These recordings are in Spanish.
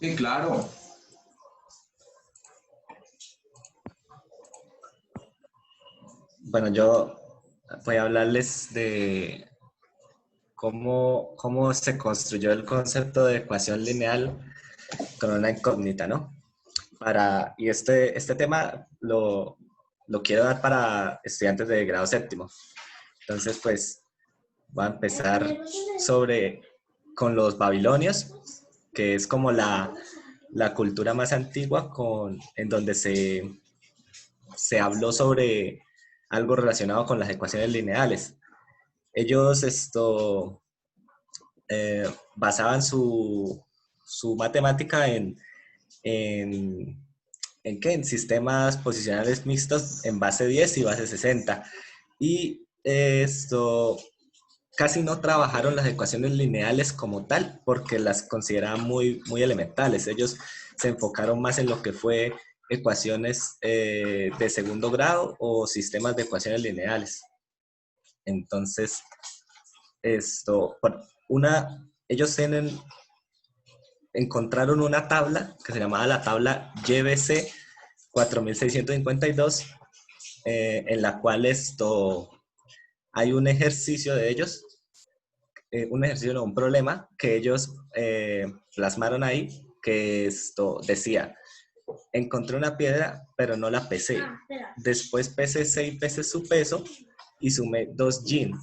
Sí, claro. Bueno, yo voy a hablarles de cómo se construyó el concepto de ecuación lineal con una incógnita, ¿no? Y este tema lo quiero dar para estudiantes de grado séptimo. Entonces, pues, voy a empezar con los babilonios, que es como la cultura más antigua en donde se habló sobre algo relacionado con las ecuaciones lineales. Ellos basaban su matemática en, en sistemas posicionales mixtos en base 10 y base 60. Y casi no trabajaron las ecuaciones lineales como tal porque las consideraban muy elementales. Ellos se enfocaron más en lo que fue ecuaciones de segundo grado o sistemas de ecuaciones lineales. Entonces, ellos encontraron una tabla que se llamaba la tabla YBC 4652, en la cual hay un ejercicio de ellos, un ejercicio, no, un problema que ellos plasmaron ahí, que decía: encontré una piedra, pero no la pesé. Después pesé 6 veces su peso y sumé 2 yin.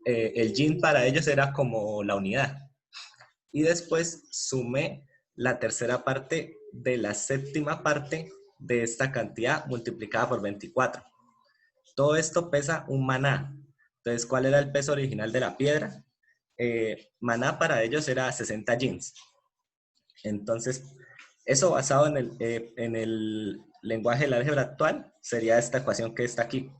El yin para ellos era como la unidad. Y después sumé la tercera parte de la séptima parte de esta cantidad multiplicada por 24. Todo esto pesa un maná. Entonces, ¿cuál era el peso original de la piedra? Maná para ellos era 60 yins. Entonces, eso basado en el lenguaje del álgebra actual, sería esta ecuación que está aquí.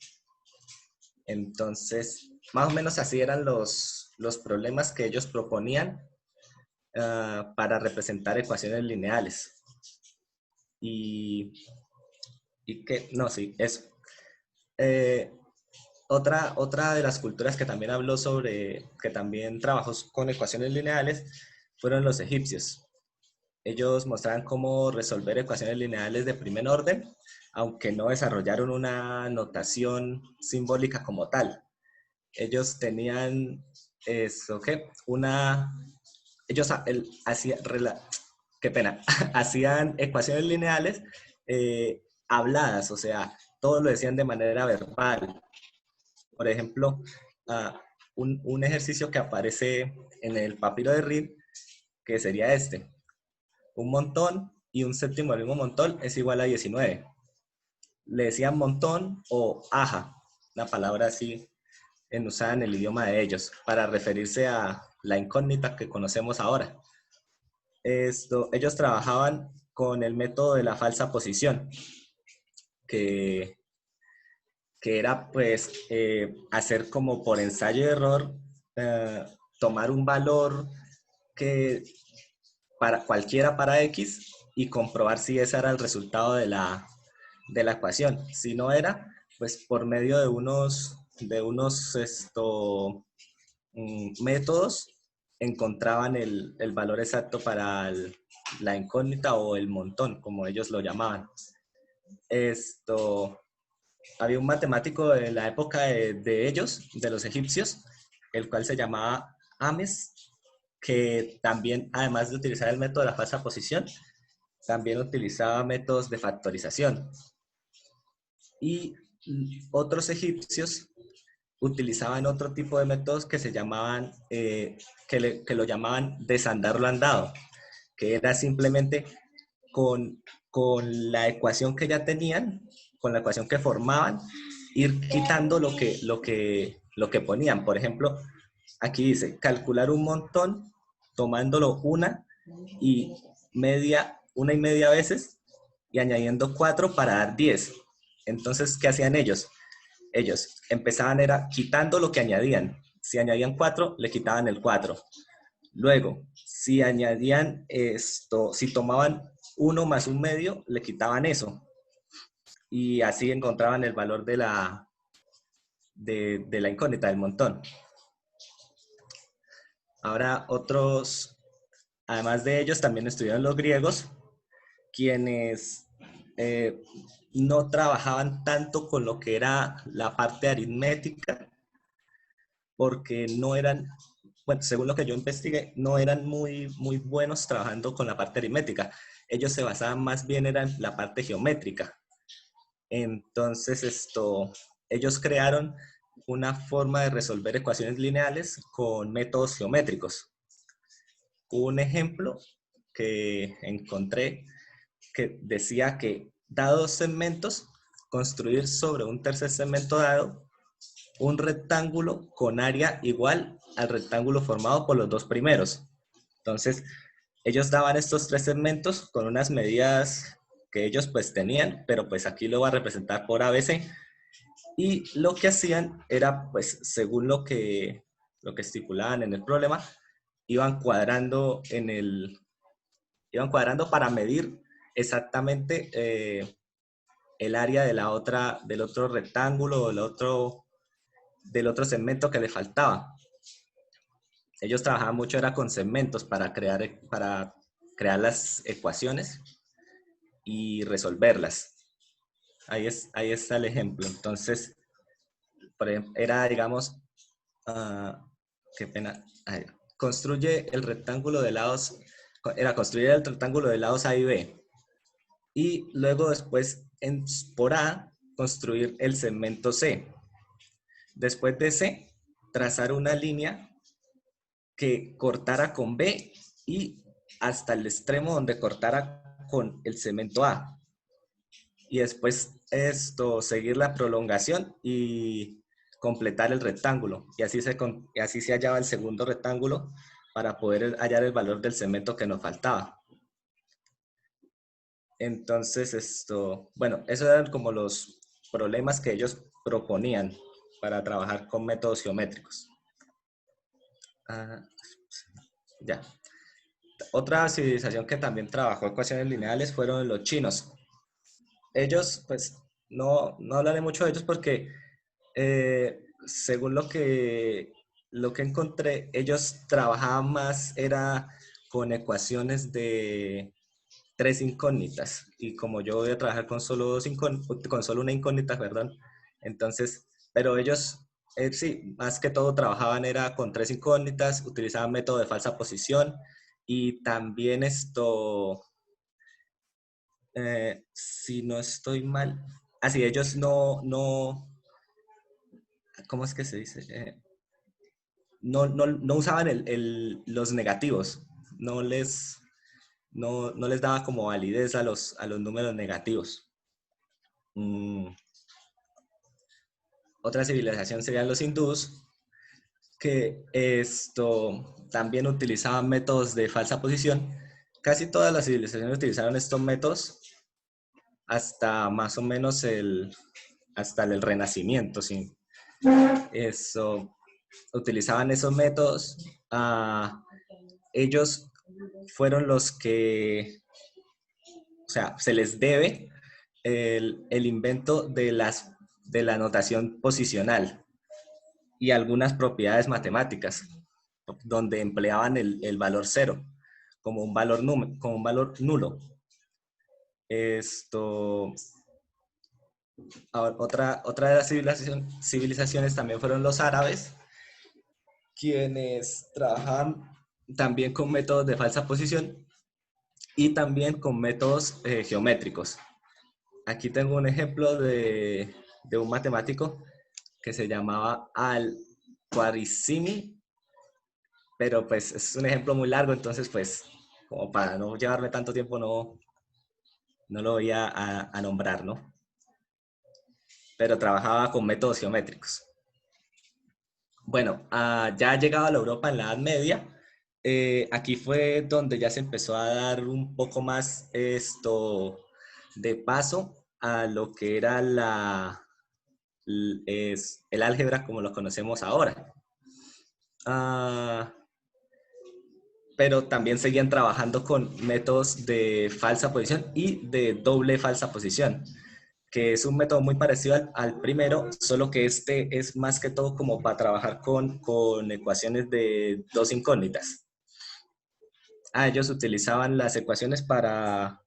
Entonces, más o menos así eran los problemas que ellos proponían para representar ecuaciones lineales. Y que, no, sí, eso. Eh, otra de las culturas que también habló que también trabajó con ecuaciones lineales, fueron los egipcios. Ellos mostraban cómo resolver ecuaciones lineales de primer orden, aunque no desarrollaron una notación simbólica como tal. Ellos tenían eso, ¿qué? Hacían, qué pena, hacían ecuaciones lineales habladas, o sea, todo lo decían de manera verbal. Por ejemplo, uh, un ejercicio que aparece en el papiro de Reed, que sería este: un montón y un séptimo del mismo montón es igual a 19. Le decían montón o aja, una palabra así usada en el idioma de ellos, para referirse a la incógnita que conocemos ahora. Ellos trabajaban con el método de la falsa posición, que, que era pues hacer como por ensayo y error, tomar un valor que cualquiera para X y comprobar si ese era el resultado de la ecuación. Si no era, pues por medio de unos métodos encontraban el valor exacto para la incógnita o el montón, como ellos lo llamaban. Había un matemático de la época de ellos, de los egipcios, el cual se llamaba Ames, que también, además de utilizar el método de la falsa posición, también utilizaba métodos de factorización. Y otros egipcios utilizaban otro tipo de métodos que se llamaban, que lo llamaban desandar lo andado, que era simplemente con la ecuación que ya tenían, con la ecuación que formaban, ir quitando lo que ponían. Por ejemplo, aquí dice calcular un montón tomándolo una y media veces y añadiendo 4 para dar 10. Entonces, ¿qué hacían ellos? Ellos empezaban era quitando lo que añadían. Si añadían 4, le quitaban el 4. Luego, si añadían si tomaban 1 más un medio, le quitaban eso. Y así encontraban el valor de la incógnita, del montón. Ahora, Además de ellos, también estudiaron los griegos, quienes eh, no trabajaban tanto con lo que era la parte aritmética, porque no eran, bueno, según lo que yo investigué, no eran muy buenos trabajando con la parte aritmética. Ellos se basaban más bien en la parte geométrica. Entonces, ellos crearon una forma de resolver ecuaciones lineales con métodos geométricos. Un ejemplo que encontré que decía que, dados dos segmentos, construir sobre un tercer segmento dado un rectángulo con área igual al rectángulo formado por los dos primeros. Entonces, ellos daban estos tres segmentos con unas medidas que ellos pues tenían, pero pues aquí lo va a representar por ABC, y lo que hacían era pues según lo que estipulaban en el problema, iban cuadrando iban cuadrando para medir exactamente el área de del otro rectángulo o del otro segmento que le faltaba. Ellos trabajaban mucho era con segmentos para crear las ecuaciones y resolverlas. Ahí está el ejemplo. Entonces, por ejemplo, era, digamos, qué pena, construye el rectángulo de lados, era construir el rectángulo de lados A y B. Y luego después, por A, construir el segmento C. Después de C, trazar una línea que cortara con B y hasta el extremo donde cortara con el segmento A. Y después seguir la prolongación y completar el rectángulo. Y así se hallaba el segundo rectángulo para poder hallar el valor del segmento que nos faltaba. Entonces, bueno, esos eran como los problemas que ellos proponían para trabajar con métodos geométricos. Ya. Otra civilización que también trabajó ecuaciones lineales fueron los chinos. Ellos, pues, no hablaré mucho de ellos porque, según lo que encontré, ellos trabajaban más, era con ecuaciones de tres incógnitas. Y como yo voy a trabajar con con solo una incógnita, perdón, entonces, pero ellos, sí, más que todo trabajaban era con tres incógnitas, utilizaban método de falsa posición y también si no estoy mal, así ellos ¿cómo es que se dice? No usaban los negativos, no les, no les daba como validez a a los números negativos. Otra civilización serían los hindús, que también utilizaban métodos de falsa posición. Casi todas las civilizaciones utilizaron estos métodos hasta más o menos hasta el Renacimiento, ¿sí? Utilizaban esos métodos. Ellos fueron los que, o sea, se les debe el invento de la notación posicional y algunas propiedades matemáticas, donde empleaban el valor cero como como un valor nulo. Otra de las civilizaciones también fueron los árabes, quienes trabajaban también con métodos de falsa posición y también con métodos geométricos. Aquí tengo un ejemplo de un matemático que se llamaba Al-Khwarizmi, pero pues es un ejemplo muy largo, entonces pues como para no llevarme tanto tiempo no lo voy a nombrar, ¿no? Pero trabajaba con métodos geométricos. Bueno, ya llegado a la Europa en la Edad Media, aquí fue donde ya se empezó a dar un poco más de paso a lo que era el álgebra como lo conocemos ahora. Pero también seguían trabajando con métodos de falsa posición y de doble falsa posición, que es un método muy parecido al primero, solo que este es más que todo como para trabajar con ecuaciones de dos incógnitas. Ellos utilizaban las ecuaciones para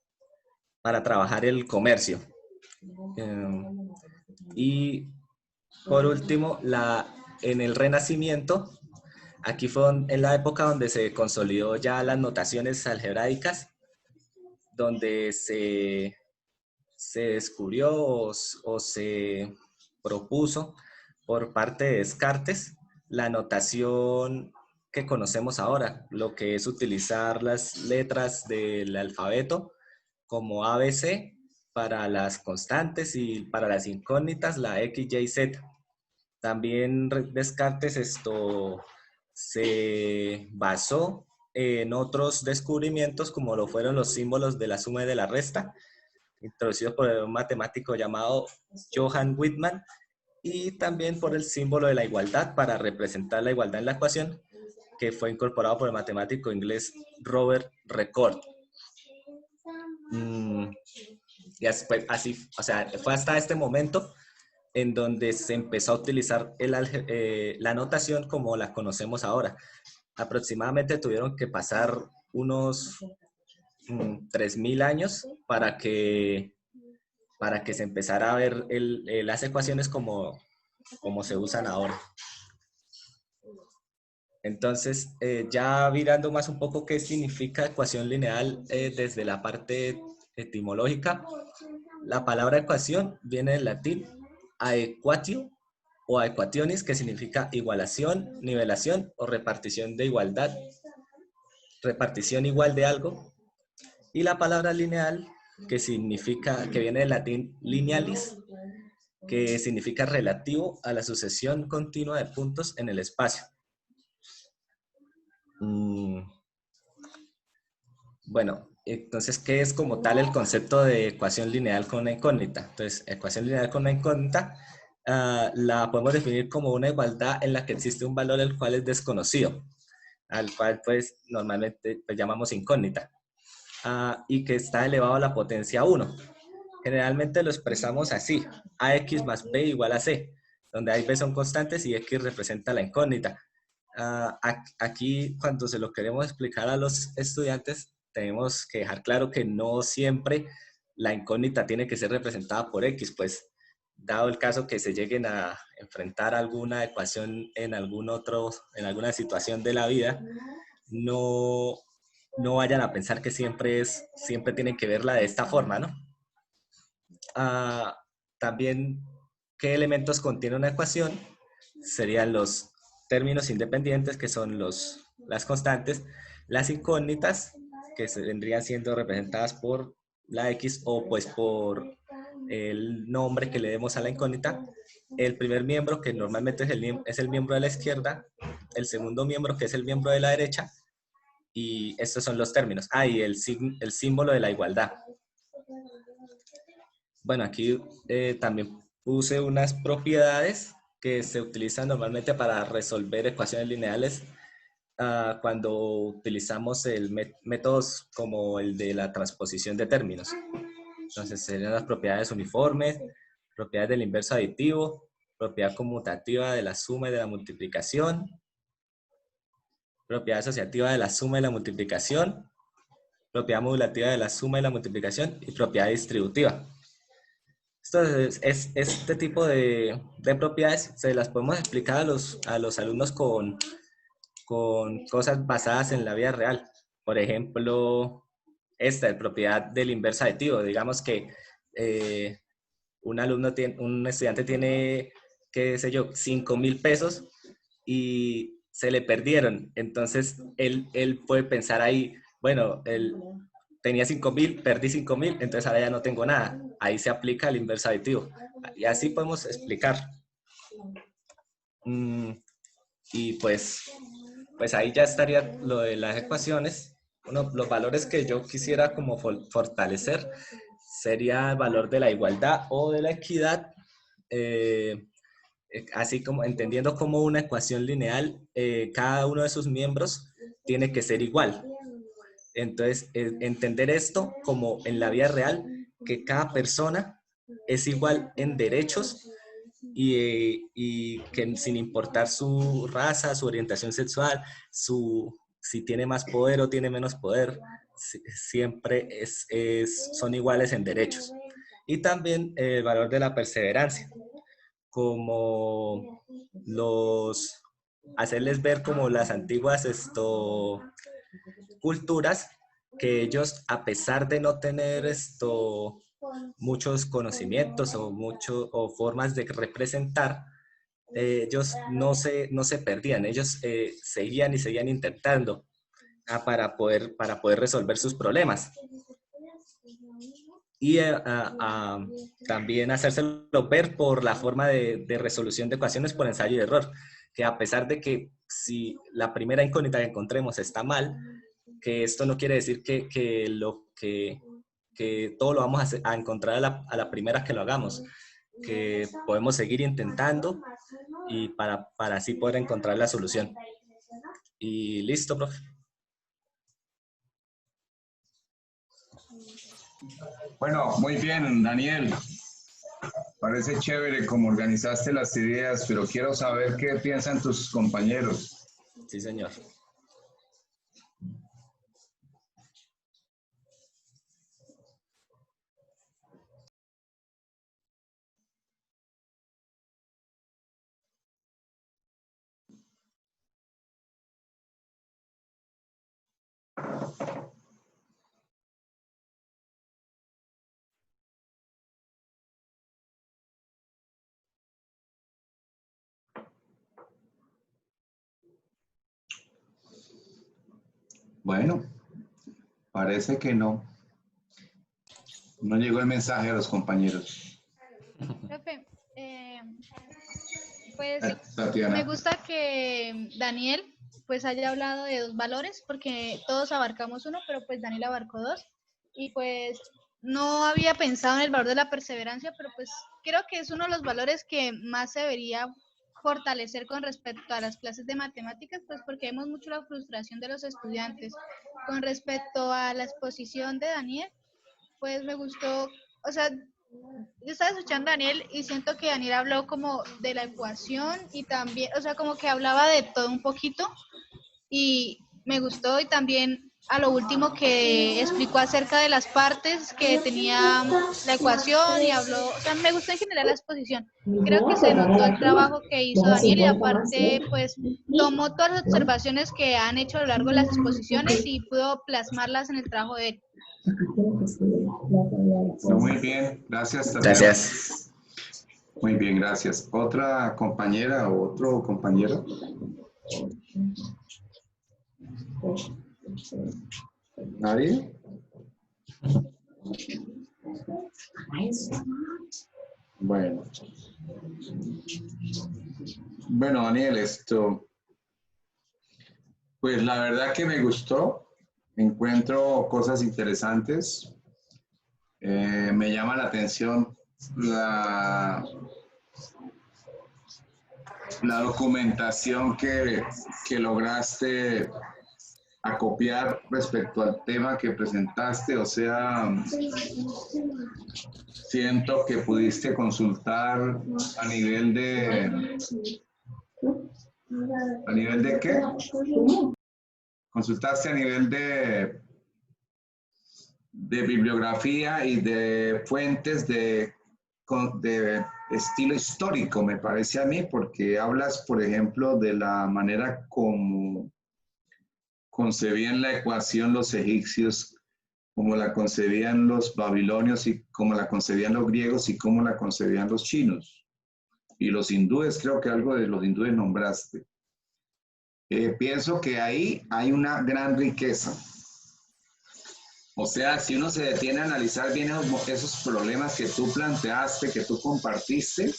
trabajar el comercio. Em, y por último, en el Renacimiento, aquí fue en la época donde se consolidó ya las notaciones algebraicas, donde se descubrió o se propuso por parte de Descartes la notación que conocemos ahora, lo que es utilizar las letras del alfabeto como ABC para las constantes y para las incógnitas, la X, Y, Z. También Descartes se basó en otros descubrimientos como lo fueron los símbolos de la suma y de la resta, introducidos por un matemático llamado Johann Whitman, y también por el símbolo de la igualdad para representar la igualdad en la ecuación, que fue incorporado por el matemático inglés Robert Record. Y así, o sea, fue hasta este momento en donde se empezó a utilizar la notación como la conocemos ahora. Aproximadamente tuvieron que pasar unos 3.000 años para que se empezara a ver las ecuaciones como se usan ahora. Entonces, ya mirando más un poco qué significa ecuación lineal desde la parte etimológica, la palabra ecuación viene del latín aequatio o aequationis, que significa igualación, nivelación o repartición de igualdad, repartición igual de algo. Y la palabra lineal, que viene del latín linealis, que significa relativo a la sucesión continua de puntos en el espacio. Bueno, entonces, ¿qué es como tal el concepto de ecuación lineal con una incógnita? Entonces, ecuación lineal con una incógnita la podemos definir como una igualdad en la que existe un valor el cual es desconocido, al cual pues normalmente pues, llamamos incógnita, y que está elevado a la potencia 1. Generalmente lo expresamos así: ax más b igual a c, donde a y b son constantes y x representa la incógnita. Aquí, cuando se lo queremos explicar a los estudiantes, tenemos que dejar claro que no siempre la incógnita tiene que ser representada por x, pues dado el caso que se lleguen a enfrentar alguna ecuación en en alguna situación de la vida, no, no vayan a pensar que siempre tienen que verla de esta forma, ¿no? También, ¿qué elementos contiene una ecuación? Serían los términos independientes, que son las constantes, las incógnitas, que se vendrían siendo representadas por la X o pues por el nombre que le demos a la incógnita, el primer miembro, que normalmente es el miembro de la izquierda, el segundo miembro, que es el miembro de la derecha, y estos son los términos. Y el símbolo de la igualdad. Bueno, aquí también puse unas propiedades que se utilizan normalmente para resolver ecuaciones lineales cuando utilizamos métodos como el de la transposición de términos. Entonces serían las propiedades uniformes, propiedades del inverso aditivo, propiedad conmutativa de la suma y de la multiplicación, propiedad asociativa de la suma y la multiplicación, propiedad modulativa de la suma y la multiplicación y propiedad distributiva. Entonces, este tipo de propiedades se las podemos explicar a los alumnos con cosas basadas en la vida real. Por ejemplo, esta propiedad del inverso aditivo. Digamos que un estudiante tiene, qué sé yo, 5.000 pesos y se le perdieron. Entonces, él puede pensar ahí, bueno, tenía 5.000, perdí 5.000, entonces ahora ya no tengo nada. Ahí se aplica el inverso aditivo. Y así podemos explicar. Y pues ahí ya estaría lo de las ecuaciones. Uno, los valores que yo quisiera como fortalecer sería el valor de la igualdad o de la equidad, así como entendiendo como una ecuación lineal, cada uno de sus miembros tiene que ser igual. Entonces, entender esto como en la vida real, que cada persona es igual en derechos y que sin importar su raza, su orientación sexual, si tiene más poder o tiene menos poder, siempre son iguales en derechos. Y también el valor de la perseverancia, como hacerles ver como las antiguas culturas, que ellos, a pesar de no tener muchos conocimientos o formas de representar, ellos no se perdían, ellos seguían y seguían intentando para poder resolver sus problemas. Y también hacérselo ver por la forma de resolución de ecuaciones por ensayo y error, que a pesar de que si la primera incógnita que encontremos está mal, que esto no quiere decir que todo lo vamos a encontrar a la primera que lo hagamos, que podemos seguir intentando y para así poder encontrar la solución. Y listo, profe. Bueno, muy bien, Daniel. Parece chévere cómo organizaste las ideas, pero quiero saber qué piensan tus compañeros. Sí, señor. Bueno, parece que no. No llegó el mensaje a los compañeros. Profe, pues Tatiana. me gusta que Daniel pues haya hablado de dos valores, porque todos abarcamos uno, pero pues Daniel abarcó dos. Y pues no había pensado en el valor de la perseverancia, pero pues creo que es uno de los valores que más se debería fortalecer con respecto a las clases de matemáticas, pues porque vemos mucho la frustración de los estudiantes. Con respecto a la exposición de Daniel, pues me gustó, o sea, yo estaba escuchando a Daniel y siento que Daniel habló como de la ecuación y también, o sea, como que hablaba de todo un poquito y me gustó, y también a lo último que explicó acerca de las partes que tenía la ecuación y habló, o sea, me gustó en general la exposición. Creo que se notó el trabajo que hizo Daniel, y aparte pues tomó todas las observaciones que han hecho a lo largo de las exposiciones y pudo plasmarlas en el trabajo de él. Muy bien, gracias, Tatiana. Gracias. Muy bien, gracias. ¿Otra compañera o otro compañero? ¿Nadie? Bueno. Bueno, Daniel, pues la verdad que me gustó. Encuentro cosas interesantes. Me llama la atención la documentación que lograste acopiar respecto al tema que presentaste. O sea, siento que pudiste consultar a nivel de... ¿A nivel de qué? Consultaste a nivel de bibliografía y de fuentes de estilo histórico, me parece a mí, porque hablas, por ejemplo, de la manera como concebían la ecuación los egipcios, como la concebían los babilonios y cómo la concebían los griegos y cómo la concebían los chinos. Y los hindúes, creo que algo de los hindúes nombraste. Pienso que ahí hay una gran riqueza. O sea, si uno se detiene a analizar bien esos problemas que tú planteaste, que tú compartiste,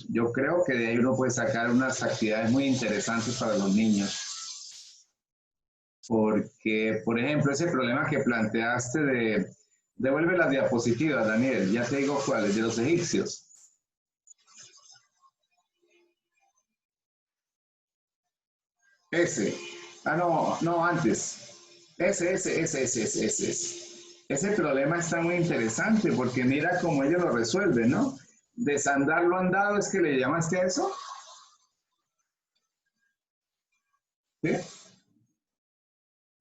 yo creo que de ahí uno puede sacar unas actividades muy interesantes para los niños. Porque, por ejemplo, ese problema que planteaste devuelve las diapositivas, Daniel, ya te digo cuáles, de los egipcios. Ese. No, antes. Ese. Ese problema está muy interesante porque mira cómo ellos lo resuelven, ¿no? Desandar lo andado, ¿es que le llamaste a eso? ¿Sí?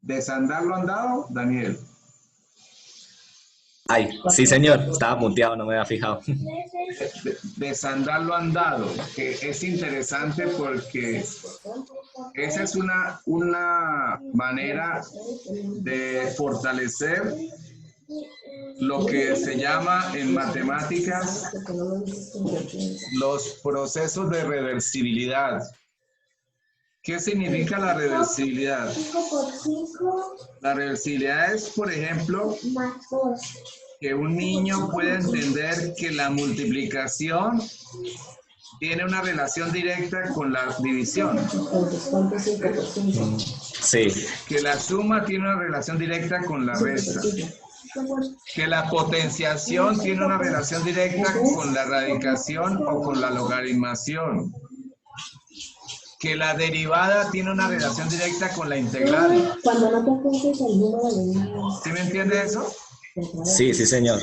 ¿Desandar lo andado, Daniel? Ay, sí, señor, estaba punteado, no me había fijado. Desandar lo andado, que es interesante porque esa es una manera de fortalecer lo que se llama en matemáticas los procesos de reversibilidad. ¿Qué significa la reversibilidad? La reversibilidad es, por ejemplo, que un niño puede entender que la multiplicación tiene una relación directa con la división. Sí, Que la suma tiene una relación directa con la resta. Que la potenciación tiene una relación directa con la radicación o con la logaritmación. Que la derivada tiene una relación directa con la integral. ¿Sí me entiende eso? sí, sí, señor.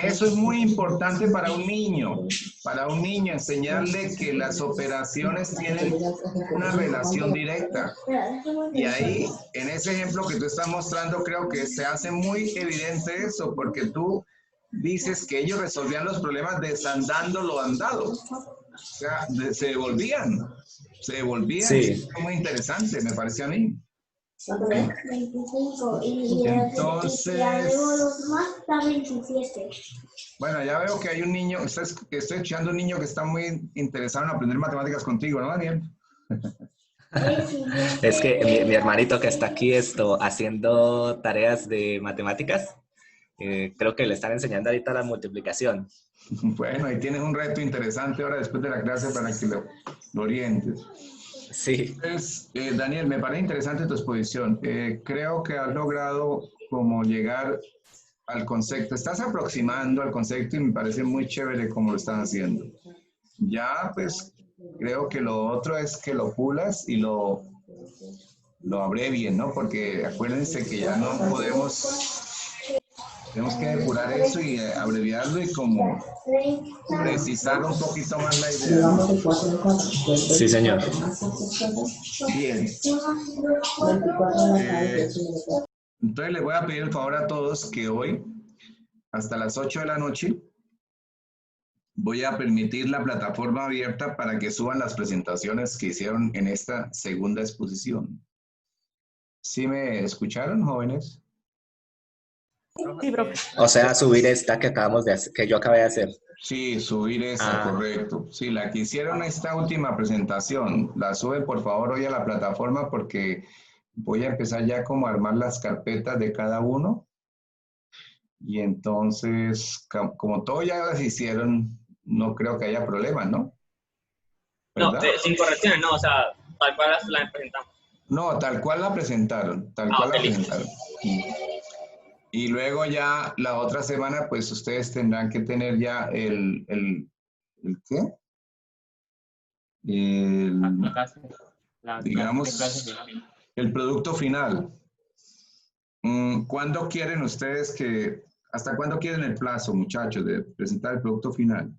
Eso es muy importante para un niño enseñarle que las operaciones tienen una relación directa. Y ahí, en ese ejemplo que tú estás mostrando, creo que se hace muy evidente eso, porque tú dices que ellos resolvían los problemas desandando lo andado. O sea, se devolvían. Sí, Muy interesante, me parece a mí. 25 y Entonces, los más da 27. bueno, ya veo que hay un niño, estoy escuchando un niño que está muy interesado en aprender matemáticas contigo, ¿no, Daniel? es que mi hermanito que está aquí haciendo tareas de matemáticas, creo que le están enseñando ahorita la multiplicación. Bueno, ahí tienes un reto interesante ahora después de la clase para que lo orientes. Sí, Entonces, Daniel, me parece interesante tu exposición. Creo que has logrado como llegar al concepto. Estás aproximando al concepto y me parece muy chévere cómo lo están haciendo. Ya, pues, creo que lo otro es que lo pulas y lo abrevien, ¿no? Porque acuérdense que ya no tenemos que depurar eso y abreviarlo y como precisar un poquito más la idea. sí, señor. Bien. Entonces les voy a pedir el favor a todos que hoy, hasta las 8 de la noche, voy a permitir la plataforma abierta para que suban las presentaciones que hicieron en esta segunda exposición. ¿Sí me escucharon, jóvenes? Sí, profe. O sea, subir esta que acabamos de hacer, que yo acabé de hacer. Sí, subir esa, correcto. Sí, la que hicieron esta última presentación, la suben por favor hoy a la plataforma porque voy a empezar ya como a armar las carpetas de cada uno. Y entonces, como todo ya las hicieron, no creo que haya problema, ¿no? ¿Verdad? No, sin correcciones, no, o sea, tal cual la presentamos. No, tal cual la presentaron, tal cual la presentaron. Y luego ya la otra semana, pues ustedes tendrán que tener ya ¿el qué? Digamos, el producto final. ¿Cuándo quieren ustedes hasta cuándo quieren el plazo, muchachos, de presentar el producto final?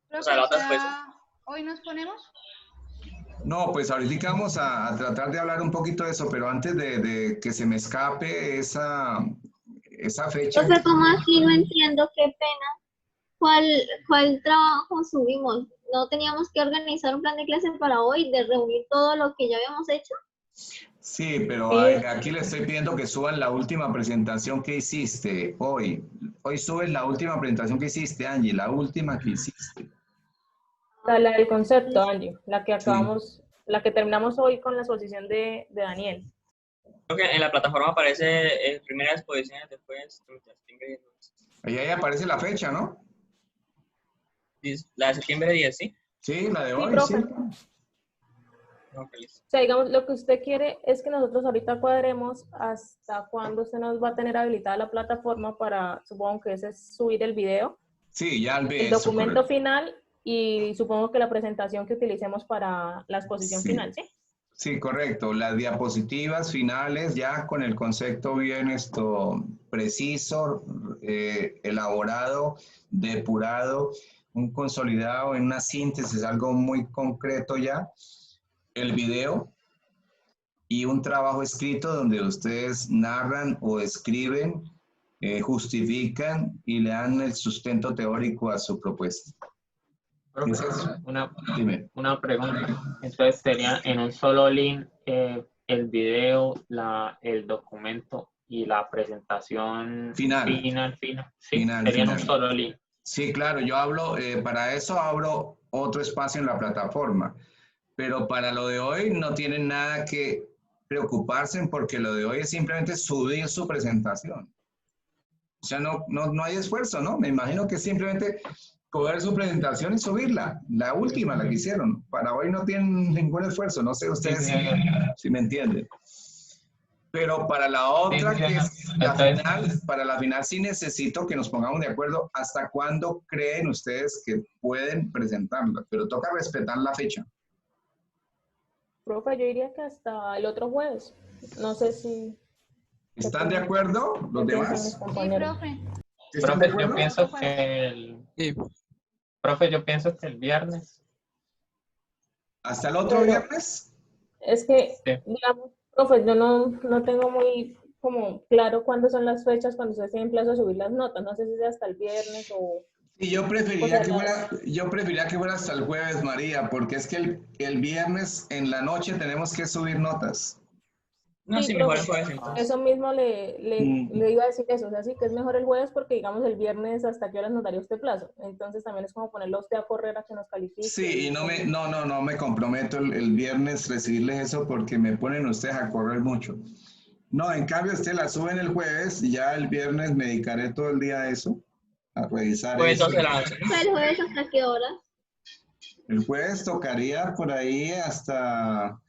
Creo que ya hoy nos ponemos. No, pues ahorita vamos a tratar de hablar un poquito de eso, pero antes de que se me escape esa fecha. Entonces, como así no entiendo, qué pena. ¿Cuál trabajo subimos? ¿No teníamos que organizar un plan de clase para hoy, de reunir todo lo que ya habíamos hecho? Sí, pero aquí le estoy pidiendo que suban la última presentación que hiciste hoy. Hoy subes la última presentación que hiciste, Angie, la última que hiciste. La del concepto, Angie, la que acabamos, sí. La que terminamos hoy con la exposición de Daniel. Creo que en la plataforma aparece primeras exposiciones después. Ahí aparece la fecha, ¿no? La de septiembre 10, ¿sí? Sí, la de hoy, profe. sí. Okay. O sea, digamos, lo que usted quiere es que nosotros ahorita cuadremos hasta cuándo usted nos va a tener habilitada la plataforma para, supongo que ese es subir el video. Sí, ya el documento final y supongo que la presentación que utilicemos para la exposición final, ¿sí? Sí, correcto. Las diapositivas finales ya con el concepto bien preciso, elaborado, depurado, un consolidado en una síntesis, algo muy concreto ya. El video y un trabajo escrito donde ustedes narran o escriben, justifican y le dan el sustento teórico a su propuesta. ¿Qué es eso? Dime. Una pregunta. Entonces sería en un solo link el video, el documento y la presentación Final. Sí, Final, sería en un final. solo link. Sí, claro, yo hablo, para eso abro otro espacio en la plataforma, pero para lo de hoy no tienen nada que preocuparse porque lo de hoy es simplemente subir su presentación. O sea, no hay esfuerzo, ¿no? Me imagino que simplemente coger su presentación y subirla, la última, la que hicieron. Para hoy no tienen ningún esfuerzo, no sé ustedes si me entienden. Pero para la otra, que es la final, para la final sí necesito que nos pongamos de acuerdo hasta cuándo creen ustedes que pueden presentarla, pero toca respetar la fecha. Profe, yo diría que hasta el otro jueves. No sé si... ¿Están de acuerdo los demás? Sí, profe. ¿Están de Profe, acuerdo? yo pienso que el viernes. ¿Hasta el otro viernes? Es que, Sí. digamos, profe, yo no tengo muy como claro cuándo son las fechas cuando ustedes tienen plazo de subir las notas. No sé si es hasta el viernes o... Y yo preferiría que fuera hasta el jueves, María, porque es que el viernes en la noche tenemos que subir notas. No, sí, mejor el jueves entonces. Eso mismo le iba a decir eso, o sea, sí que es mejor el jueves porque, digamos, el viernes hasta qué horas nos daría usted plazo. Entonces también es como ponerlo a usted a correr a que nos califique. Sí, y no me comprometo el viernes recibirles eso porque me ponen ustedes a correr mucho. No, en cambio usted la sube en el jueves y ya el viernes me dedicaré todo el día a eso, a revisar Pues eso. 12 de la noche. ¿El jueves hasta qué hora? El jueves tocaría por ahí hasta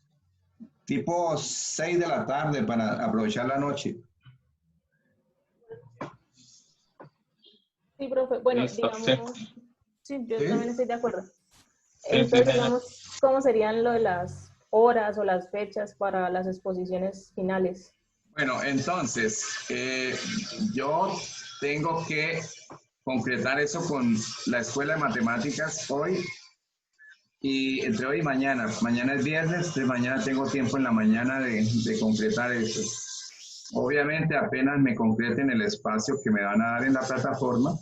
tipo 6 de la tarde para aprovechar la noche. Sí, profe. Bueno, Listo, digamos, sí, yo ¿Sí? también estoy de acuerdo. Sí, Entonces, sí, digamos, ¿cómo serían lo de las horas o las fechas para las exposiciones finales? Bueno, entonces, yo tengo que concretar eso con la Escuela de Matemáticas hoy y entre hoy y mañana. Mañana es viernes, entonces mañana tengo tiempo en la mañana de concretar eso. Obviamente, apenas me concreten el espacio que me van a dar en la plataforma,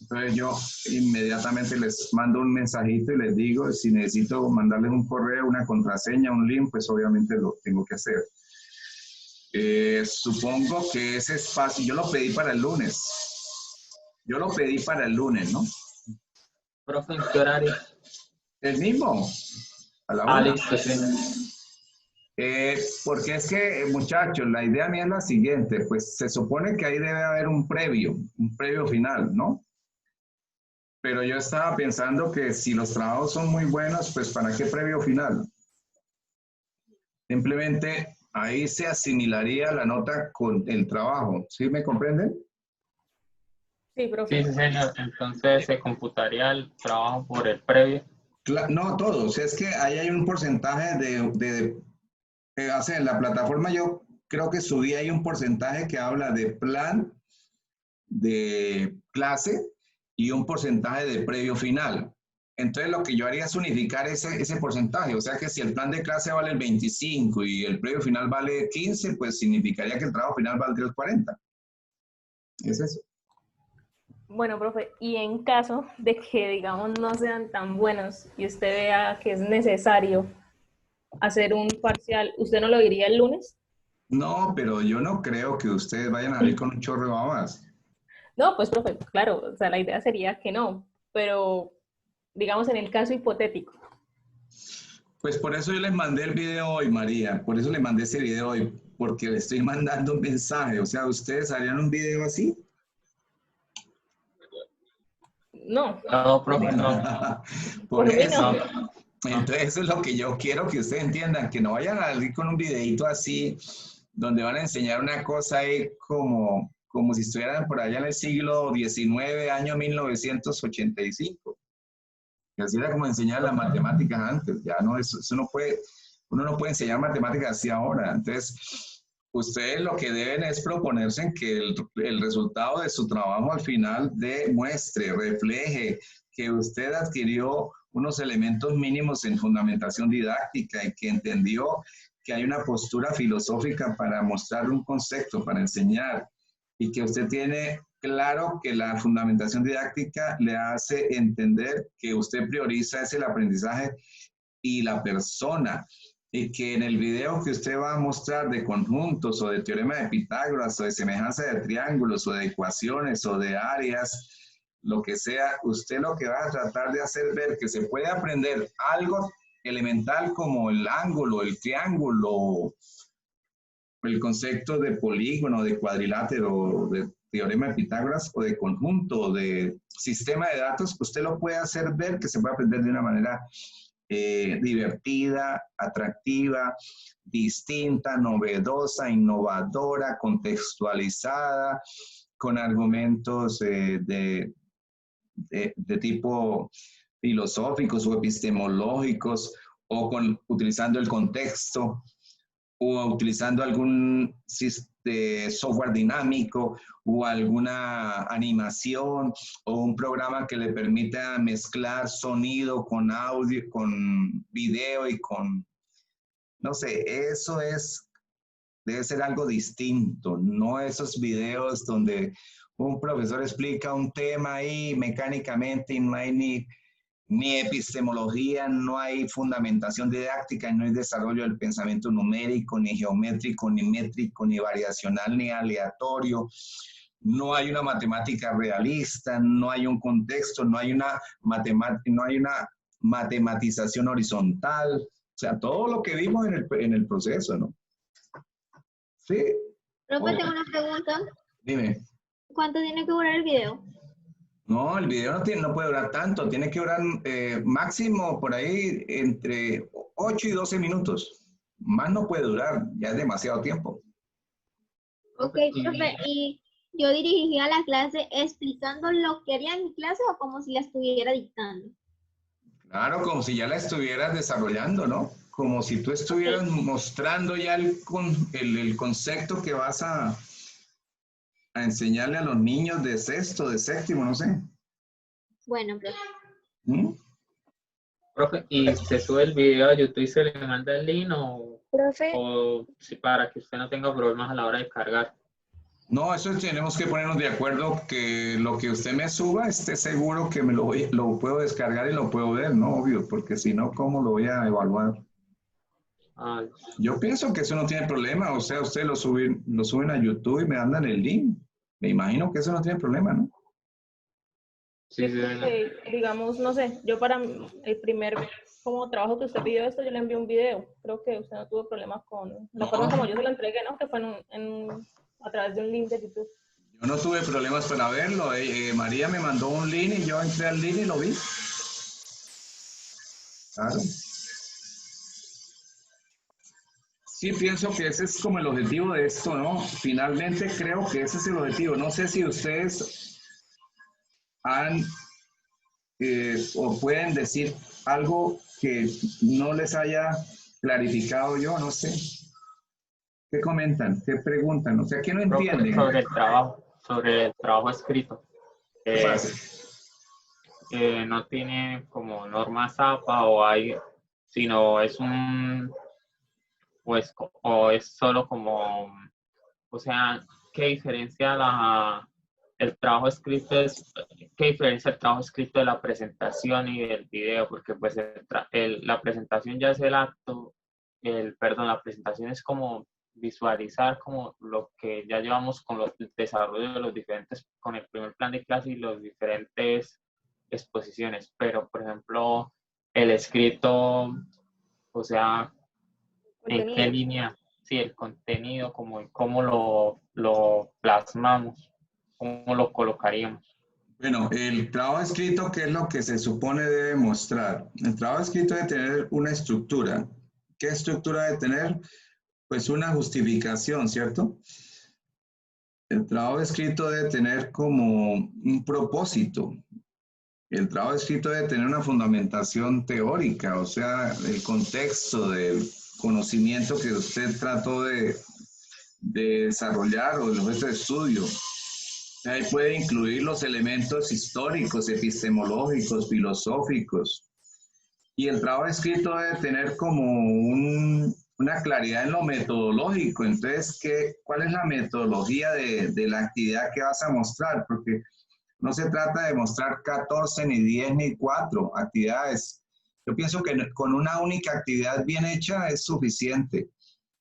entonces yo inmediatamente les mando un mensajito y les digo, si necesito mandarles un correo, una contraseña, un link, pues obviamente lo tengo que hacer. Supongo que ese espacio, yo lo pedí para el lunes. Yo lo pedí para el lunes, ¿no? Profe, ¿en qué horario? El mismo, a la una. Listo, sí. Porque es que, muchachos, la idea mía es la siguiente, pues se supone que ahí debe haber un previo final, ¿no? Pero yo estaba pensando que si los trabajos son muy buenos, pues ¿para qué previo final? Simplemente ahí se asimilaría la nota con el trabajo, ¿sí me comprenden? Sí, profe. Sí, señor. Entonces se computaría el trabajo por el previo. No todos, es que ahí hay un porcentaje o sea, en la plataforma yo creo que subí ahí un porcentaje que habla de plan de clase y un porcentaje de previo final. Entonces lo que yo haría es unificar ese porcentaje, o sea que si el plan de clase vale el 25 y el previo final vale 15, pues significaría que el trabajo final valdría el 40. Es eso. Bueno, profe, y en caso de que, digamos, no sean tan buenos y usted vea que es necesario hacer un parcial, ¿usted no lo diría el lunes? No, pero yo no creo que ustedes vayan a ir con un chorro de babas. No, pues, profe, claro, o sea, la idea sería que no, pero digamos en el caso hipotético. Pues por eso yo les mandé el video hoy, María, por eso les mandé ese video hoy, porque le estoy mandando un mensaje, o sea, ¿ustedes harían un video así? No. No, profe, no. Por Por mí eso. no. Entonces eso es lo que yo quiero que ustedes entiendan, que no vayan a salir con un videito así, donde van a enseñar una cosa ahí como si estuvieran por allá en el siglo XIX, año 1985. Que así era como enseñar las matemáticas antes, ya no, eso no puede, uno no puede enseñar matemáticas así ahora. Entonces, ustedes lo que deben es proponerse en que el resultado de su trabajo al final demuestre, refleje que usted adquirió unos elementos mínimos en fundamentación didáctica y que entendió que hay una postura filosófica para mostrar un concepto, para enseñar, y que usted tiene claro que la fundamentación didáctica le hace entender que usted prioriza es el aprendizaje y la persona, y que en el video que usted va a mostrar de conjuntos o de teorema de Pitágoras o de semejanza de triángulos o de ecuaciones o de áreas, lo que sea, usted lo que va a tratar de hacer ver que se puede aprender algo elemental como el ángulo, el triángulo, el concepto de polígono, de cuadrilátero, de teorema de Pitágoras o de conjunto, de sistema de datos, usted lo puede hacer ver que se puede aprender de una manera divertida, atractiva, distinta, novedosa, innovadora, contextualizada, con argumentos de tipo filosóficos o epistemológicos, o utilizando el contexto, o utilizando algún software dinámico, o alguna animación, o un programa que le permita mezclar sonido con audio, con video y con, no sé, eso debe ser algo distinto, no esos videos donde un profesor explica un tema ahí mecánicamente y no hay ni epistemología, no hay fundamentación didáctica, no hay desarrollo del pensamiento numérico, ni geométrico, ni métrico, ni variacional, ni aleatorio. No hay una matemática realista, no hay un contexto, no hay una matematización horizontal. O sea, todo lo que vimos en el proceso, ¿no? Sí. Profe, tengo una pregunta. Dime. ¿Cuánto tiene que durar el video? No, el video no puede durar tanto, tiene que durar máximo por ahí entre 8 y 12 minutos. Más no puede durar, ya es demasiado tiempo. Ok, profe, ¿y yo dirigía la clase explicando lo que haría en mi clase o como si la estuviera dictando? Claro, como si ya la estuvieras desarrollando, ¿no? Como si tú estuvieras mostrando ya el concepto que vas a enseñarle a los niños de sexto, de séptimo, no sé. Bueno, profe. ¿Mm? Profe, ¿y se sube el video a YouTube y se le manda el link Profe, o si para que usted no tenga problemas a la hora de cargar? No, eso tenemos que ponernos de acuerdo que lo que usted me suba esté seguro que lo puedo descargar y lo puedo ver, ¿no? Obvio, porque si no, ¿cómo lo voy a evaluar? Yo pienso que eso no tiene problema, o sea, ustedes lo suben a YouTube y me mandan el link. Me imagino que eso no tiene problema, ¿no? Sí, digamos, no sé, yo para el primer como trabajo que usted pidió esto, yo le envié un video. Creo que usted no tuvo problemas con la forma como yo se lo entregué, ¿no? Que fue a través de un link de YouTube. Yo no tuve problemas para verlo. María me mandó un link y yo entré al link y lo vi. Claro. Sí, pienso que ese es como el objetivo de esto, ¿no? Finalmente creo que ese es el objetivo. No sé si ustedes han o pueden decir algo que no les haya clarificado yo, no sé. ¿Qué comentan? ¿Qué preguntan? O sea, ¿qué no entienden? Sobre el trabajo escrito. ¿Qué pasa? No tiene como normas APA sino es o es solo como, o sea, ¿qué diferencia el trabajo escrito de la presentación y del video? Porque pues la presentación ya es el acto, la presentación es como visualizar como lo que ya llevamos con el desarrollo de los diferentes, con el primer plan de clase y los diferentes exposiciones, pero por ejemplo, el escrito, o sea, ¿en qué línea? Sí, el contenido, cómo lo plasmamos, cómo lo colocaríamos. Bueno, el trabajo escrito, ¿qué es lo que se supone debe mostrar? El trabajo escrito debe tener una estructura. ¿Qué estructura debe tener? Pues una justificación, ¿cierto? El trabajo escrito debe tener como un propósito. El trabajo escrito debe tener una fundamentación teórica, o sea, el contexto del conocimiento que usted trató de desarrollar o el objeto de estudio. Ahí puede incluir los elementos históricos, epistemológicos, filosóficos. Y el trabajo escrito debe tener como una claridad en lo metodológico. Entonces, ¿cuál es la metodología de la actividad que vas a mostrar? Porque no se trata de mostrar 14, ni 10, ni 4 actividades. Yo pienso que con una única actividad bien hecha es suficiente.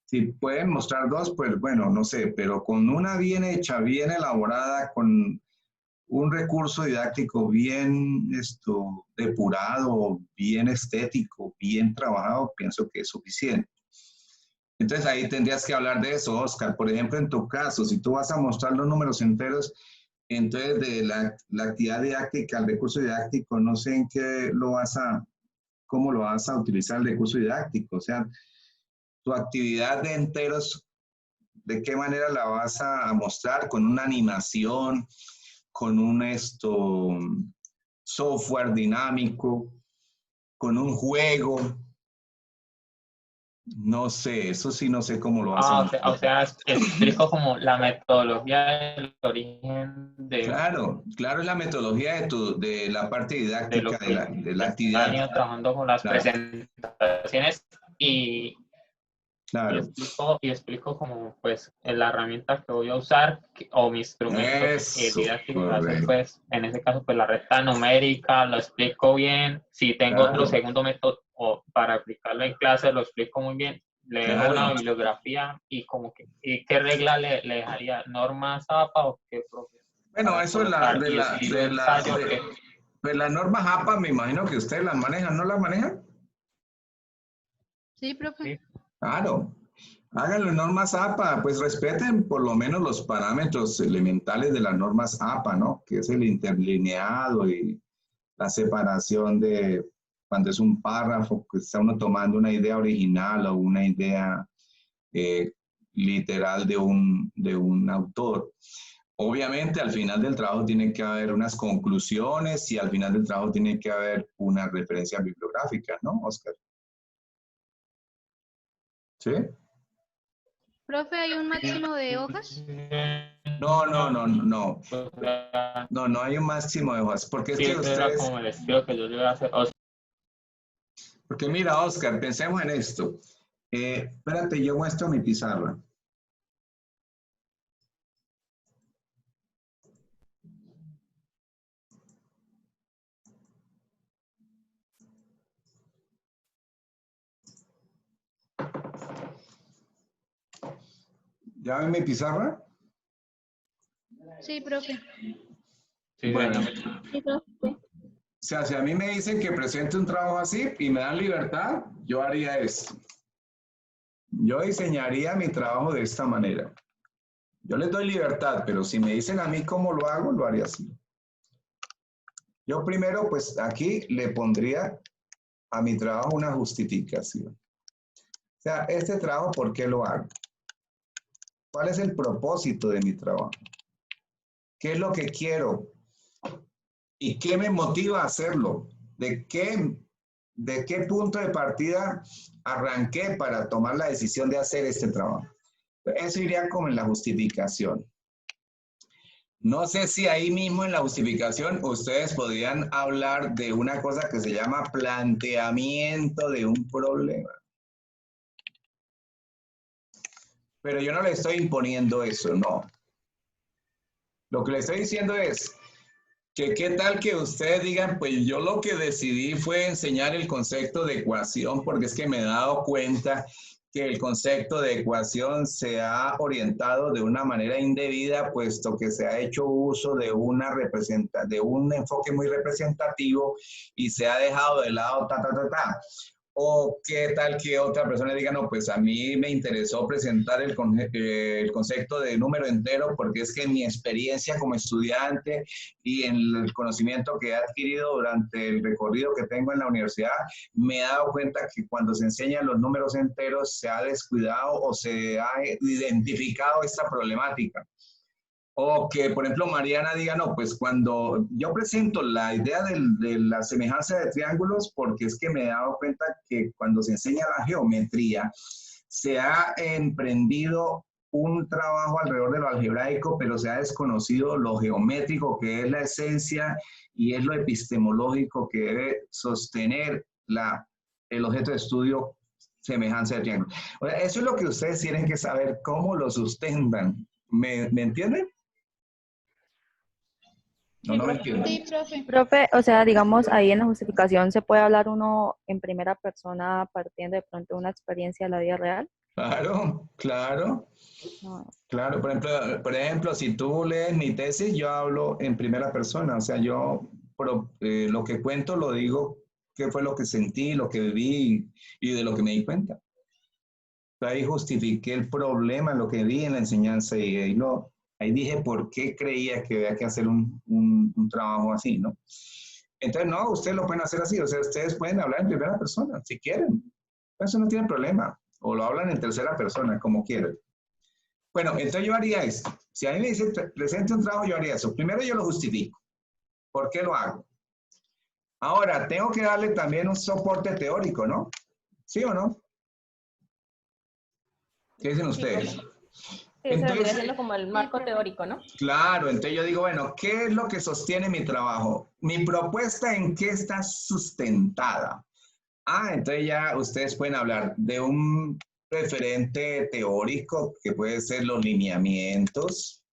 Si pueden mostrar 2, pues bueno, no sé, pero con una bien hecha, bien elaborada, con un recurso didáctico bien depurado, bien estético, bien trabajado, pienso que es suficiente. Entonces ahí tendrías que hablar de eso, Oscar. Por ejemplo, en tu caso, si tú vas a mostrar los números enteros, entonces de la actividad didáctica, el recurso didáctico, no sé en qué cómo lo vas a utilizar el recurso didáctico. O sea, tu actividad de enteros, ¿de qué manera la vas a mostrar? ¿Con una animación? ¿Con un software dinámico? ¿Con un juego? No sé, eso sí no sé cómo lo vas a mostrar. O sea, explico como la metodología del origen de... Claro, es la metodología de la parte didáctica de la actividad. Han ido trabajando con las presentaciones y claro. y explico como pues la herramienta que voy a usar o mi instrumento didáctico va a ser, pues en ese caso pues la recta numérica, lo explico bien. Si tengo otro segundo método para aplicarlo en clase, lo explico muy bien. Le dejo una bibliografía y como que y qué regla le dejaría, normas APA o qué, profe. Bueno, eso es pues las normas APA, me imagino que ustedes las manejan, ¿no las manejan? Sí, profe. Sí. Claro, háganlo en normas APA, pues respeten por lo menos los parámetros elementales de las normas APA, ¿no? Que es el interlineado y la separación de cuando es un párrafo, que está uno tomando una idea original o una idea literal de un autor. Obviamente al final del trabajo tiene que haber unas conclusiones y al final del trabajo tiene que haber una referencia bibliográfica, ¿no, Oscar? ¿Sí? Profe, ¿hay un máximo de hojas? No. No hay un máximo de hojas. Porque es que ustedes... como el estilo que yo le voy a hacer. Porque mira, Oscar, pensemos en esto. Espérate, yo muestro mi pizarra. ¿Ya ven mi pizarra? Sí, profe. Sí, bueno. Sí, profe. O sea, si a mí me dicen que presente un trabajo así y me dan libertad, yo haría esto. Yo diseñaría mi trabajo de esta manera. Yo les doy libertad, pero si me dicen a mí cómo lo hago, lo haría así. Yo primero, pues aquí le pondría a mi trabajo una justificación. O sea, este trabajo, ¿por qué lo hago? ¿Cuál es el propósito de mi trabajo? ¿Qué es lo que quiero? ¿Y qué me motiva a hacerlo? ¿De qué punto de partida arranqué para tomar la decisión de hacer este trabajo? Eso iría como en la justificación. No sé si ahí mismo en la justificación ustedes podrían hablar de una cosa que se llama planteamiento de un problema. Pero yo no le estoy imponiendo eso, no. Lo que le estoy diciendo es que qué tal que ustedes digan, pues yo lo que decidí fue enseñar el concepto de ecuación porque es que me he dado cuenta que el concepto de ecuación se ha orientado de una manera indebida, puesto que se ha hecho uso de de un enfoque muy representativo y se ha dejado de lado O qué tal que otra persona diga, no, pues a mí me interesó presentar el concepto de número entero porque es que en mi experiencia como estudiante y en el conocimiento que he adquirido durante el recorrido que tengo en la universidad, me he dado cuenta que cuando se enseñan los números enteros se ha descuidado o se ha identificado esta problemática. O que, por ejemplo, Mariana diga, no, pues cuando yo presento la idea de la semejanza de triángulos, porque es que me he dado cuenta que cuando se enseña la geometría, se ha emprendido un trabajo alrededor de lo algebraico, pero se ha desconocido lo geométrico, que es la esencia, y es lo epistemológico que debe sostener el objeto de estudio semejanza de triángulo. O sea, eso es lo que ustedes tienen que saber, cómo lo sustentan. ¿Me entienden? No, no me entienden. Sí, profe. Profe, o sea, digamos, ahí en la justificación se puede hablar uno en primera persona partiendo de pronto de una experiencia de la vida real. Claro, claro. No. Claro, por ejemplo, si tú lees mi tesis, yo hablo en primera persona, o sea, yo lo que cuento lo digo, qué fue lo que sentí, lo que viví y de lo que me di cuenta. Ahí justifiqué el problema, lo que vi en la enseñanza y ahí dije por qué creía que había que hacer un trabajo así, ¿no? Entonces, no, ustedes lo pueden hacer así, o sea, ustedes pueden hablar en primera persona, si quieren, eso no tiene problema, o lo hablan en tercera persona, como quieran. Bueno, entonces yo haría esto. Si a mí me dicen, presente un trabajo, yo haría eso. Primero yo lo justifico. ¿Por qué lo hago? Ahora, tengo que darle también un soporte teórico, ¿no? ¿Sí o no? ¿Qué dicen ustedes? Sí, eso vendría Entonces, siendo como el marco teórico, ¿no? claro, entonces yo digo, bueno, ¿qué es lo que sostiene mi trabajo? ¿Mi propuesta en qué está sustentada? Entonces ya ustedes pueden hablar de un referente teórico que puede ser los lineamientos,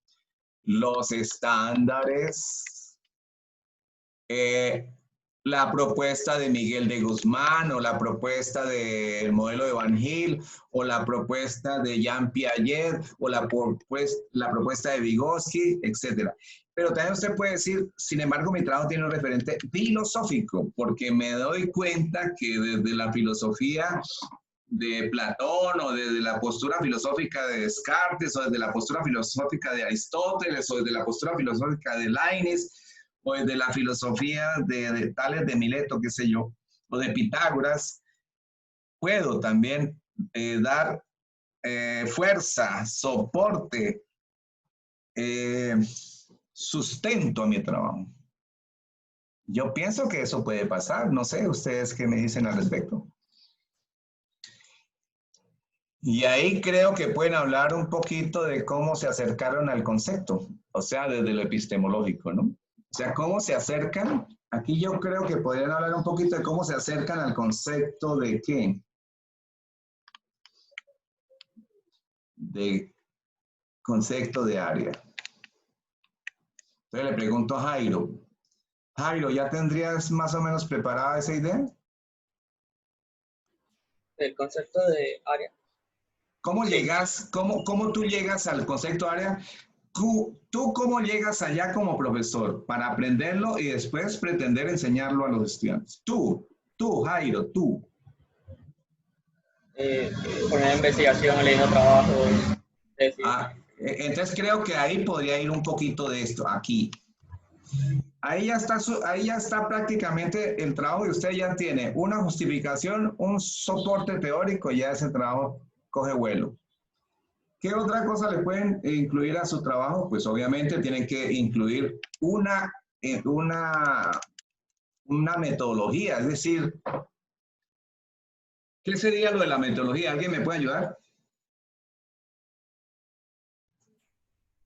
los estándares, la propuesta de Miguel de Guzmán o la propuesta del modelo de Van Hill o la propuesta de Jean Piaget o la propuesta de Vygotsky, etc. Pero también usted puede decir, sin embargo, mi trabajo tiene un referente filosófico, porque me doy cuenta que desde la filosofía de Platón o desde la postura filosófica de Descartes o desde la postura filosófica de Aristóteles o desde la postura filosófica de Leibniz o desde la filosofía de Tales de Mileto, qué sé yo, o de Pitágoras, puedo también dar fuerza, soporte, sustento a mi trabajo. Yo pienso que eso puede pasar, no sé, ustedes qué me dicen al respecto. Y ahí creo que pueden hablar un poquito de cómo se acercaron al concepto, o sea, desde lo epistemológico, ¿no? O sea, cómo se acercan. Aquí yo creo que podrían hablar un poquito de cómo se acercan al concepto de qué. De concepto de área. Entonces le pregunto a Jairo. Jairo, ¿ya tendrías más o menos preparada esa idea? El concepto de área. ¿Cómo llegas, cómo tú llegas al concepto de área? ¿Tú cómo llegas allá como profesor para aprenderlo y después pretender enseñarlo a los estudiantes? Tú, Jairo, tú. Por una investigación, leyendo trabajos. Entonces creo que ahí podría ir un poquito de esto, aquí. Ahí ya está prácticamente el trabajo y usted ya tiene una justificación, un soporte teórico, ya ese trabajo coge vuelo. ¿Qué otra cosa le pueden incluir a su trabajo? Pues obviamente tienen que incluir una metodología, es decir, ¿qué sería lo de la metodología? ¿Alguien me puede ayudar?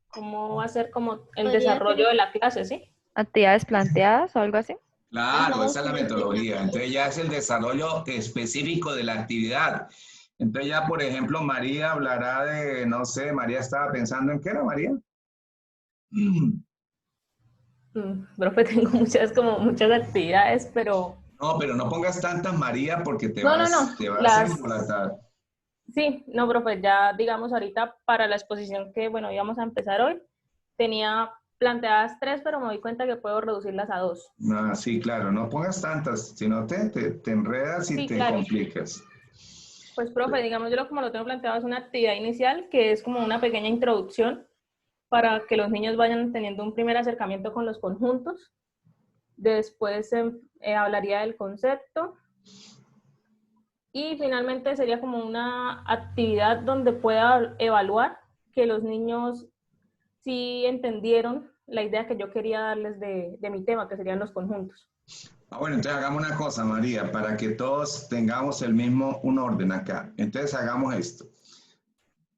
¿Cómo va a ser como el desarrollo de la clase, sí? ¿Actividades planteadas o algo así? Claro, esa es la metodología. Entonces ya es el desarrollo específico de la actividad. Entonces ya, por ejemplo, María hablará de, no sé, María estaba pensando en qué era, María. Profe, tengo muchas actividades, pero... No, pero no pongas tantas María porque te No, vas a embolatar. Sí, no, profe, ya digamos ahorita para la exposición que, bueno, íbamos a empezar hoy, tenía planteadas 3, pero me doy cuenta que puedo reducirlas a 2. Sí, claro, no pongas tantas, si no te enredas y sí, te claro. complicas. Pues, profe, digamos, yo como lo tengo planteado es una actividad inicial que es como una pequeña introducción para que los niños vayan teniendo un primer acercamiento con los conjuntos. Después hablaría del concepto. Y finalmente sería como una actividad donde pueda evaluar que los niños sí entendieron la idea que yo quería darles de mi tema, que serían los conjuntos. Bueno, entonces hagamos una cosa, María, para que todos tengamos un orden acá. Entonces hagamos esto.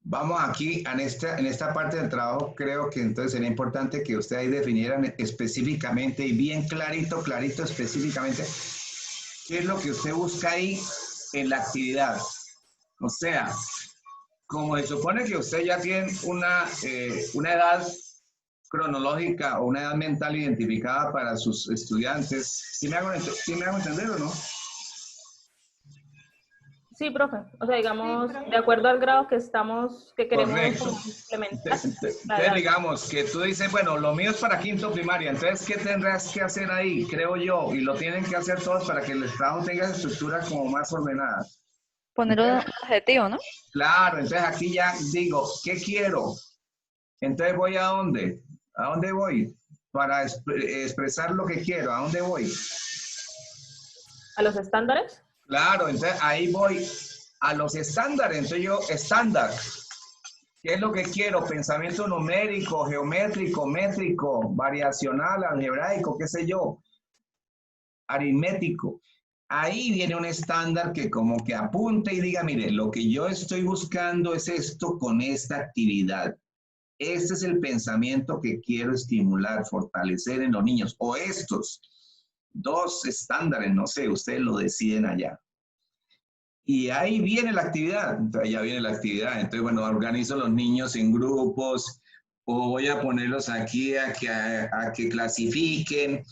Vamos aquí, en esta parte del trabajo, creo que entonces sería importante que ustedes ahí definieran específicamente y bien clarito, específicamente, qué es lo que usted busca ahí en la actividad. O sea, como se supone que usted ya tiene una edad cronológica o una edad mental identificada para sus estudiantes, ¿sí me hago entender o no? Sí, profe. O sea, digamos, Sí, profe. de acuerdo al grado que estamos, que queremos Correcto. como implementar. Entonces, digamos que tú dices, bueno, lo mío es para quinto primaria, entonces, ¿qué tendrás que hacer ahí? Creo yo, y lo tienen que hacer todos para que el trabajo tenga esa estructura como más ordenada. Poner un objetivo, ¿no? Claro, entonces aquí ya digo, ¿qué quiero? Entonces, ¿voy a dónde? ¿A dónde voy? Para expresar lo que quiero, ¿a dónde voy? ¿A los estándares? Claro, entonces ahí voy a los estándares. Entonces yo, estándar, ¿qué es lo que quiero? Pensamiento numérico, geométrico, métrico, variacional, algebraico, qué sé yo, aritmético. Ahí viene un estándar que como que apunte y diga, mire, lo que yo estoy buscando es esto con esta actividad. Este es el pensamiento que quiero estimular, fortalecer en los niños. O estos dos estándares, no sé, ustedes lo deciden allá. Y ahí viene la actividad, entonces ya viene la actividad. Entonces, bueno, organizo a los niños en grupos, o voy a ponerlos aquí a que clasifiquen,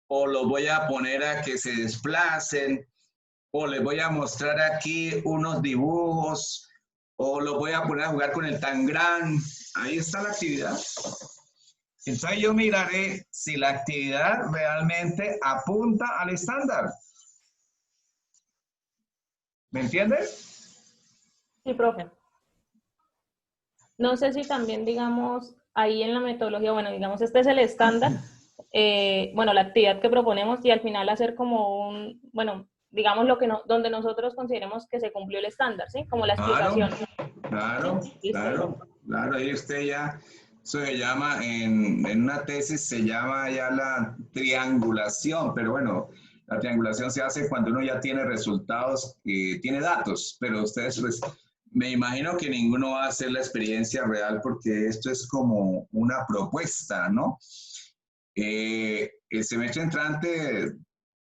o los voy a poner a que se desplacen, o les voy a mostrar aquí unos dibujos, o los voy a poner a jugar con el tangrán. Ahí está la actividad. Entonces yo miraré si la actividad realmente apunta al estándar. ¿Me entiendes? Sí, profe. No sé si también, digamos, ahí en la metodología, bueno, digamos, este es el estándar, bueno, la actividad que proponemos y al final hacer como un, bueno, digamos lo que no, donde nosotros consideremos que se cumplió el estándar, ¿sí? Como la explicación. Claro, ¿Sí? Listo, claro, profe. claro. Ahí usted ya, eso se llama, en una tesis se llama ya la triangulación, pero bueno, la triangulación se hace cuando uno ya tiene resultados y tiene datos, pero ustedes, pues, me imagino que ninguno va a hacer la experiencia real porque esto es como una propuesta, ¿no? El semestre entrante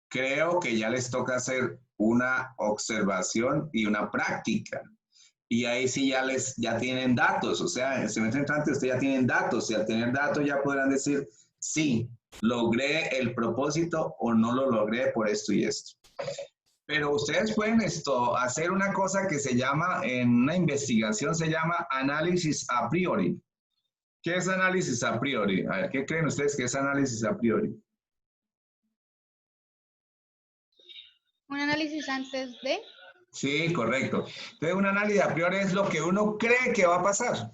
creo que ya les toca hacer una observación y una práctica. Y ahí sí ya tienen datos, o sea, en el semestre entrante ustedes ya tienen datos y al tener datos ya podrán decir, sí, logré el propósito o no lo logré por esto y esto. Pero ustedes pueden hacer una cosa que se llama, en una investigación se llama análisis a priori. ¿Qué es análisis a priori? A ver, ¿qué creen ustedes que es análisis a priori? Un análisis antes de. Sí, correcto. Entonces, un análisis a priori es lo que uno cree que va a pasar.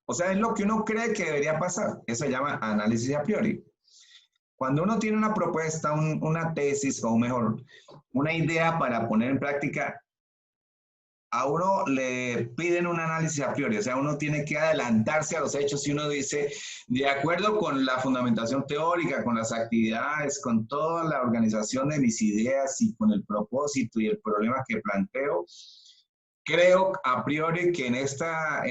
O sea, es lo que uno cree que debería pasar. Eso se llama análisis a priori. Cuando uno tiene una propuesta, una tesis, o mejor, una idea para poner en práctica, a uno le piden un análisis a priori, o sea, uno tiene que adelantarse a los hechos y uno dice, de acuerdo con la fundamentación teórica, con las actividades, con toda la organización de mis ideas y con el propósito y el problema que planteo, creo a priori que en esta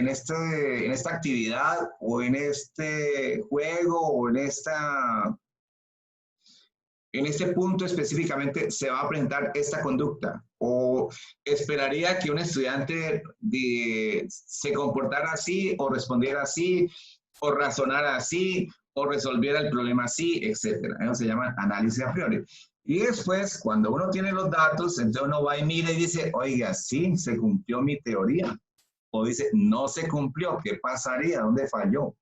actividad o en este juego o en este punto específicamente se va a presentar esta conducta o esperaría que un estudiante se comportara así o respondiera así o razonara así o resolviera el problema así, etcétera. Eso se llama análisis a priori. Y después, cuando uno tiene los datos, entonces uno va y mira y dice, oiga, sí, se cumplió mi teoría. O dice, no se cumplió, ¿qué pasaría? ¿Dónde falló?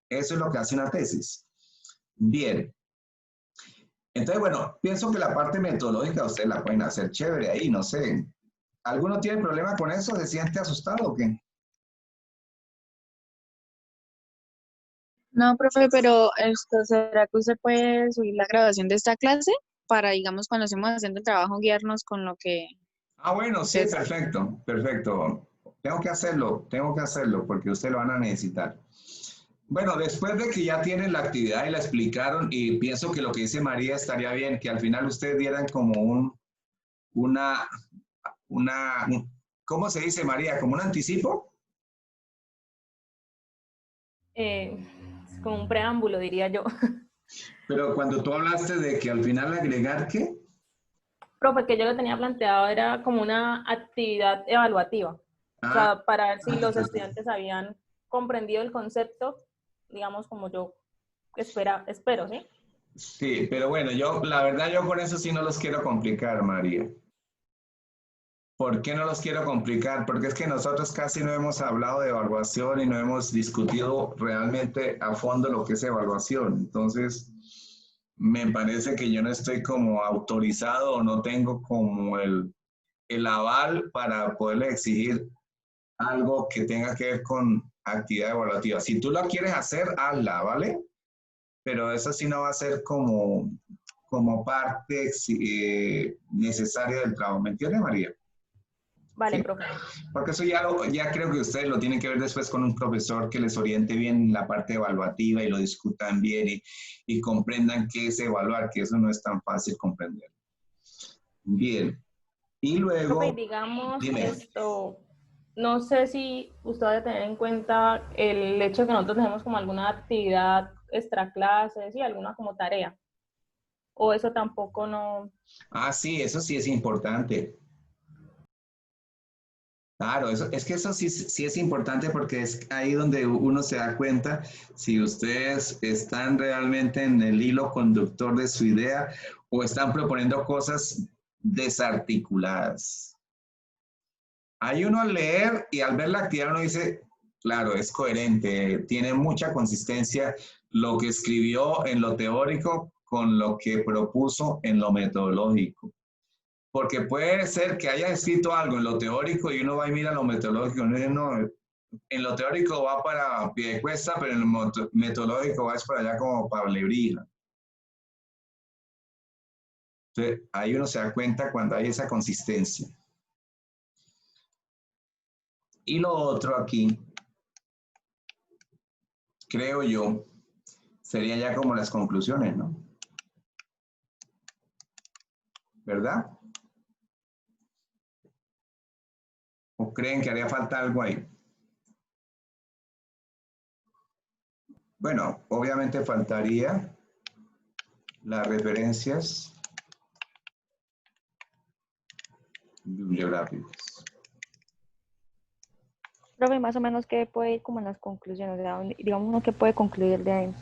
Eso es lo que hace una tesis. Bien. Entonces, bueno, pienso que la parte metodológica ustedes la pueden hacer chévere ahí, no sé. ¿Alguno tiene problema con eso? ¿Se siente asustado o qué? No, profe, pero ¿será que usted puede subir la grabación de esta clase para, digamos, cuando estemos haciendo el trabajo, guiarnos con lo que Ah, bueno, sí, usted... perfecto, perfecto. Tengo que hacerlo porque ustedes lo van a necesitar. Bueno, después de que ya tienen la actividad y la explicaron, y pienso que lo que dice María estaría bien, que al final ustedes dieran como una, ¿cómo se dice, María? ¿Como un anticipo? Es como un preámbulo, diría yo. Pero cuando tú hablaste de que al final agregar, ¿qué? Profe, que yo lo tenía planteado era como una actividad evaluativa. O Ah, sea, para ver si los estudiantes habían comprendido el concepto, digamos, como yo espero, ¿sí? sí, pero bueno, la verdad, yo con eso sí no los quiero complicar, María. ¿Por qué no los quiero complicar? Porque es que nosotros casi no hemos hablado de evaluación y no hemos discutido realmente a fondo lo que es evaluación. Entonces, me parece que yo no estoy como autorizado o no tengo como el aval para poderle exigir algo que tenga que ver con actividad evaluativa. Si tú la quieres hacer, hazla, ¿vale? Pero eso sí no va a ser como parte necesaria del trabajo. ¿Me entiendes, María? Vale, ¿Sí? profe. Porque eso ya creo que ustedes lo tienen que ver después con un profesor que les oriente bien la parte evaluativa y lo discutan bien y comprendan qué es evaluar, que eso no es tan fácil comprender. Bien. Y luego, Profe, digamos dime. esto, no sé si usted va a tener en cuenta el hecho de que nosotros tenemos como alguna actividad extra clases y alguna como tarea. O eso tampoco no. Ah, sí, eso sí es importante. Claro, es que eso sí es importante porque es ahí donde uno se da cuenta si ustedes están realmente en el hilo conductor de su idea o están proponiendo cosas desarticuladas. Hay uno al leer y al ver la actividad uno dice, claro, es coherente, tiene mucha consistencia lo que escribió en lo teórico con lo que propuso en lo metodológico. Porque puede ser que haya escrito algo en lo teórico y uno va y mira lo metodológico. Uno dice, no, en lo teórico va para Piedecuesta, pero en lo metodológico va para allá como para Lebrija. Entonces, ahí uno se da cuenta cuando hay esa consistencia. Y lo otro aquí, creo yo, sería ya como las conclusiones, ¿no? ¿Verdad? ¿O creen que haría falta algo ahí? Bueno, obviamente faltaría las referencias bibliográficas. Profe, más o menos, ¿qué puede ir como en las conclusiones? O sea, digamos uno que puede concluir de ahí.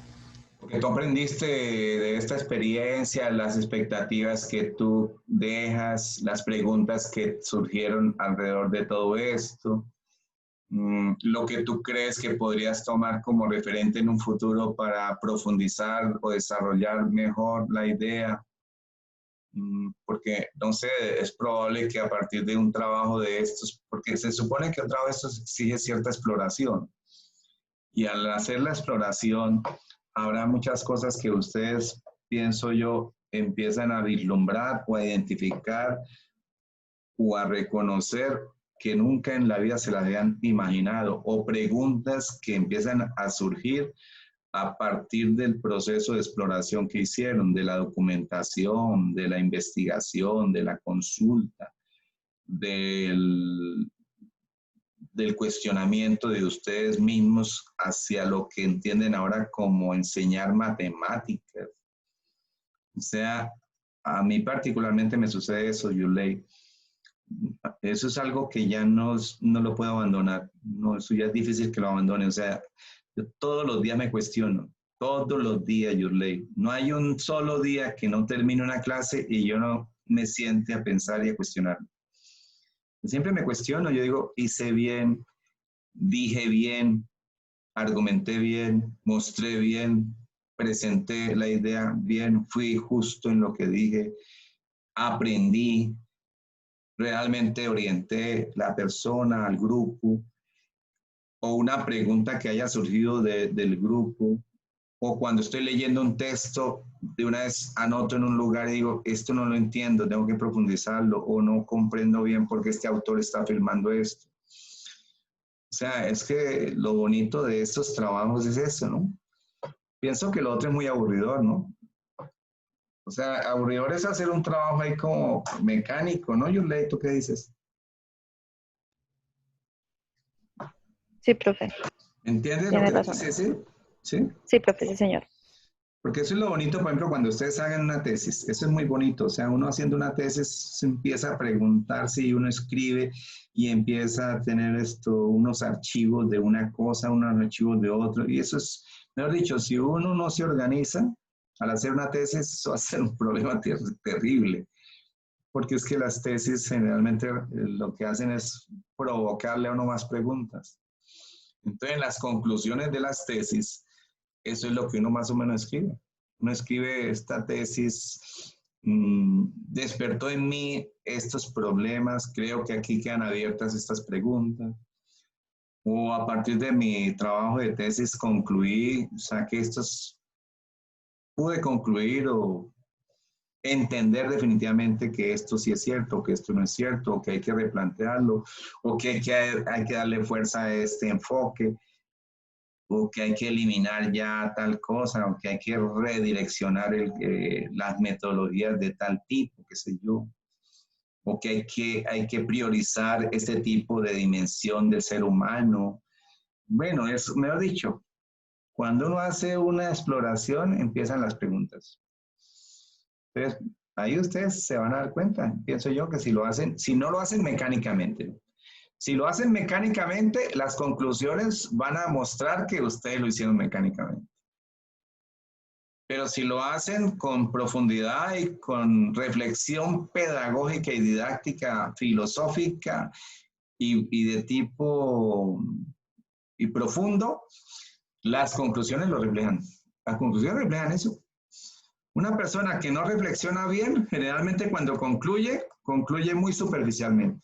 Porque tú aprendiste de esta experiencia, las expectativas que tú dejas, las preguntas que surgieron alrededor de todo esto, lo que tú crees que podrías tomar como referente en un futuro para profundizar o desarrollar mejor la idea. Porque, no sé, es probable que a partir de un trabajo de estos, porque se supone que un trabajo de estos exige cierta exploración. Y al hacer la exploración, habrá muchas cosas que ustedes, pienso yo, empiezan a vislumbrar o a identificar o a reconocer que nunca en la vida se las habían imaginado, o preguntas que empiezan a surgir a partir del proceso de exploración que hicieron, de la documentación, de la investigación, de la consulta, del cuestionamiento de ustedes mismos hacia lo que entienden ahora como enseñar matemáticas. O sea, a mí particularmente me sucede eso, Yulei. Eso es algo que ya no lo puedo abandonar. No, eso ya es difícil que lo abandone. O sea, yo todos los días me cuestiono. Todos los días, Yulei. No hay un solo día que no termine una clase y yo no me siente a pensar y a cuestionar. Siempre me cuestiono. Yo digo, hice bien, dije bien, argumenté bien, mostré bien, presenté la idea bien, fui justo en lo que dije, aprendí, realmente orienté la persona al grupo, o una pregunta que haya surgido del grupo, o cuando estoy leyendo un texto, de una vez anoto en un lugar y digo, esto no lo entiendo, tengo que profundizarlo, o no comprendo bien por qué este autor está afirmando esto. O sea, es que lo bonito de estos trabajos es eso, ¿no? Pienso que lo otro es muy aburridor, ¿no? O sea, aburridor es hacer un trabajo ahí como mecánico, ¿no, Yulei? ¿Tú qué dices? Sí, profe, ¿Entiendes lo tiene que te razón. quise decir? ¿Sí? Sí, profe, sí, señor. Porque eso es lo bonito, por ejemplo, cuando ustedes hagan una tesis, eso es muy bonito, o sea, uno haciendo una tesis se empieza a preguntarse y uno escribe y empieza a tener unos archivos de una cosa, unos archivos de otro, y eso es, mejor dicho, si uno no se organiza al hacer una tesis, eso va a ser un problema terrible, porque es que las tesis generalmente lo que hacen es provocarle a uno más preguntas. Entonces, en las conclusiones de las tesis, eso es lo que uno más o menos escribe. Uno escribe esta tesis, despertó en mí estos problemas, creo que aquí quedan abiertas estas preguntas. O a partir de mi trabajo de tesis concluí, saqué pude concluir o entender definitivamente que esto sí es cierto, que esto no es cierto, o que hay que replantearlo, o que hay que darle fuerza a este enfoque, o que hay que eliminar ya tal cosa, o que hay que redireccionar las metodologías de tal tipo, qué sé yo, o que hay que priorizar este tipo de dimensión del ser humano. Bueno, es, mejor dicho, cuando uno hace una exploración, empiezan las preguntas. Entonces, ahí ustedes se van a dar cuenta, pienso yo, que si no lo hacen mecánicamente, si lo hacen mecánicamente, las conclusiones van a mostrar que ustedes lo hicieron mecánicamente. Pero si lo hacen con profundidad y con reflexión pedagógica y didáctica, filosófica y de tipo y profundo, las conclusiones lo reflejan. Las conclusiones reflejan eso. Una persona que no reflexiona bien, generalmente cuando concluye muy superficialmente.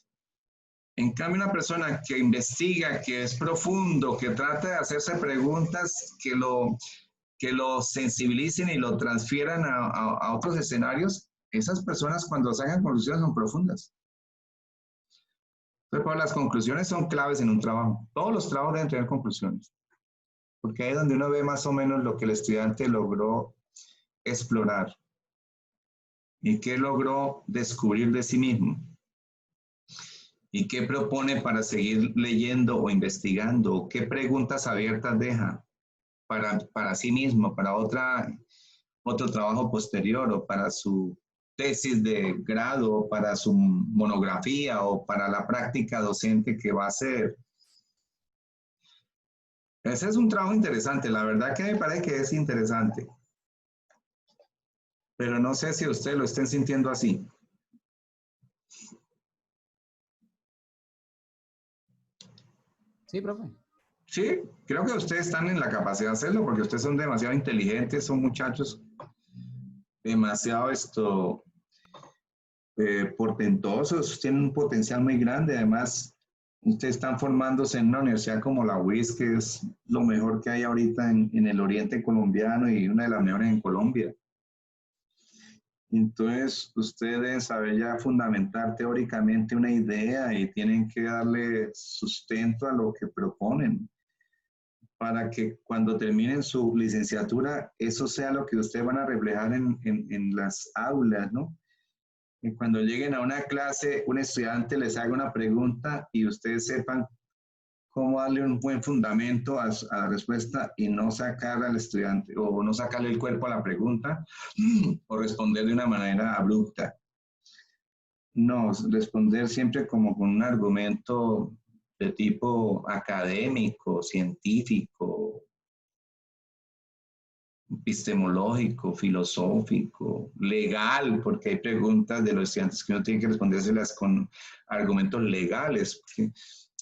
En cambio, una persona que investiga, que es profundo, que trata de hacerse preguntas que lo sensibilicen y lo transfieran a otros escenarios, esas personas cuando sacan conclusiones son profundas. Entonces, las conclusiones son claves en un trabajo. Todos los trabajos deben tener conclusiones. Porque ahí es donde uno ve más o menos lo que el estudiante logró explorar y qué logró descubrir de sí mismo y qué propone para seguir leyendo o investigando, o qué preguntas abiertas deja para sí mismo, para otro trabajo posterior, o para su tesis de grado, o para su monografía, o para la práctica docente que va a hacer. Ese es un trabajo interesante, la verdad que me parece que es interesante. Pero no sé si ustedes lo estén sintiendo así. Sí, profe. Sí, creo que ustedes están en la capacidad de hacerlo porque ustedes son demasiado inteligentes, son muchachos demasiado portentosos, tienen un potencial muy grande. Además, ustedes están formándose en una universidad como la UIS, que es lo mejor que hay ahorita en el oriente colombiano y una de las mejores en Colombia. Entonces, ustedes deben saber ya fundamentar teóricamente una idea y tienen que darle sustento a lo que proponen para que cuando terminen su licenciatura, eso sea lo que ustedes van a reflejar en las aulas, ¿no? Y cuando lleguen a una clase, un estudiante les haga una pregunta y ustedes sepan cómo darle un buen fundamento a la respuesta y no sacar al estudiante o no sacarle el cuerpo a la pregunta o responder de una manera abrupta. No, responder siempre como con un argumento de tipo académico, científico, epistemológico, filosófico, legal, porque hay preguntas de los estudiantes que uno tiene que respondérselas con argumentos legales. Porque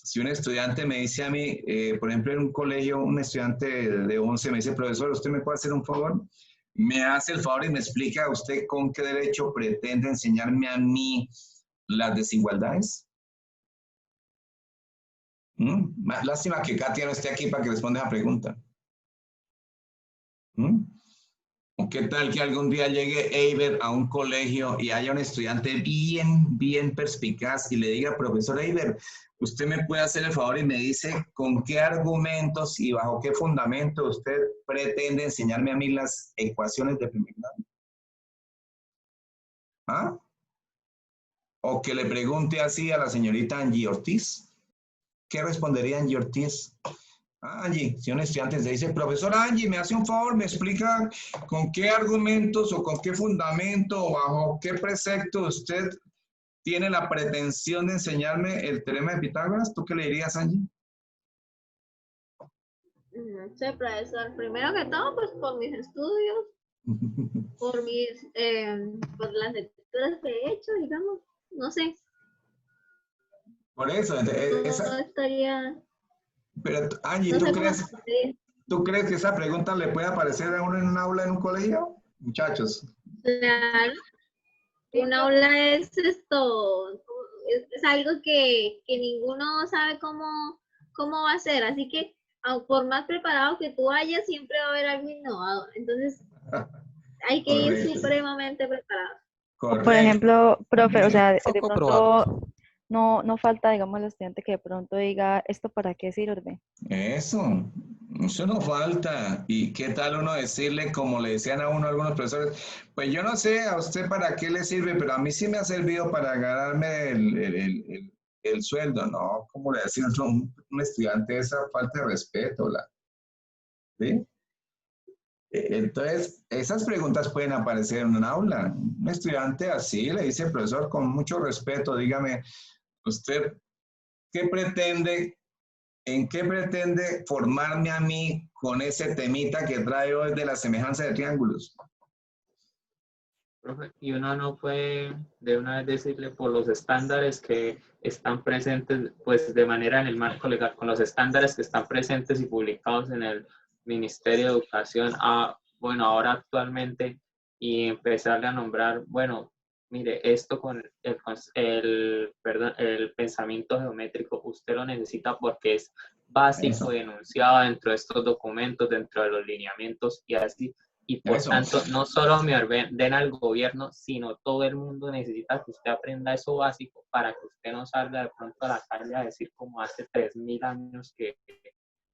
si un estudiante me dice a mí, por ejemplo, en un colegio, un estudiante de 11 me dice, profesor, ¿usted me puede hacer un favor? Me hace el favor y me explica a usted con qué derecho pretende enseñarme a mí las desigualdades. Lástima que Katia no esté aquí para que responda esa pregunta. ¿O qué tal que algún día llegue Eiber a un colegio y haya un estudiante bien perspicaz y le diga, profesor Eiber, usted me puede hacer el favor y me dice con qué argumentos y bajo qué fundamento usted pretende enseñarme a mí las ecuaciones de primer grado? ¿Ah? O que le pregunte así a la señorita Angie Ortiz. ¿Qué respondería Angie Ortiz? Angie, si un estudiante te dice, profesor Angie, me hace un favor, me explica con qué argumentos o con qué fundamento o bajo qué precepto usted tiene la pretensión de enseñarme el teorema de Pitágoras, ¿tú qué le dirías, Angie? No sé, profesor. Primero que todo, pues por mis estudios, por por las lecturas que he hecho, digamos. No sé. Por eso, No estaría. pero Angie, No sé cómo ¿tú crees que esa pregunta le puede aparecer a uno en un aula en un colegio? Muchachos. Claro. Un aula es esto, es algo que ninguno sabe cómo va a ser, así que por más preparado que tú vayas, siempre va a haber algo innovador. Entonces, hay que ir Correcto. supremamente preparado. Correcto. Por ejemplo, profe, o sea, de Poco pronto probable. no falta, digamos, el estudiante que de pronto diga, ¿esto para qué sirve? Eso no falta. ¿Y qué tal uno decirle, como le decían a uno algunos profesores, pues yo no sé a usted para qué le sirve, pero a mí sí me ha servido para ganarme el sueldo, ¿no? ¿Cómo le decía un estudiante esa falta de respeto? ¿Sí? Entonces, esas preguntas pueden aparecer en un aula. Un estudiante así le dice, profesor, con mucho respeto, dígame, ¿usted qué pretende? ¿En qué pretende formarme a mí con ese temita que trae hoy de la semejanza de triángulos? Profe, y uno no puede de una vez decirle por los estándares que están presentes, pues de manera en el marco legal, con los estándares que están presentes y publicados en el Ministerio de Educación, bueno, ahora actualmente, y empezarle a nombrar, bueno, mire, esto con el pensamiento geométrico, usted lo necesita porque es básico y enunciado dentro de estos documentos, dentro de los lineamientos y así. Y por tanto, no solo me ordena el gobierno, sino todo el mundo necesita que usted aprenda eso básico para que usted no salga de pronto a la calle a decir como hace 3000 años que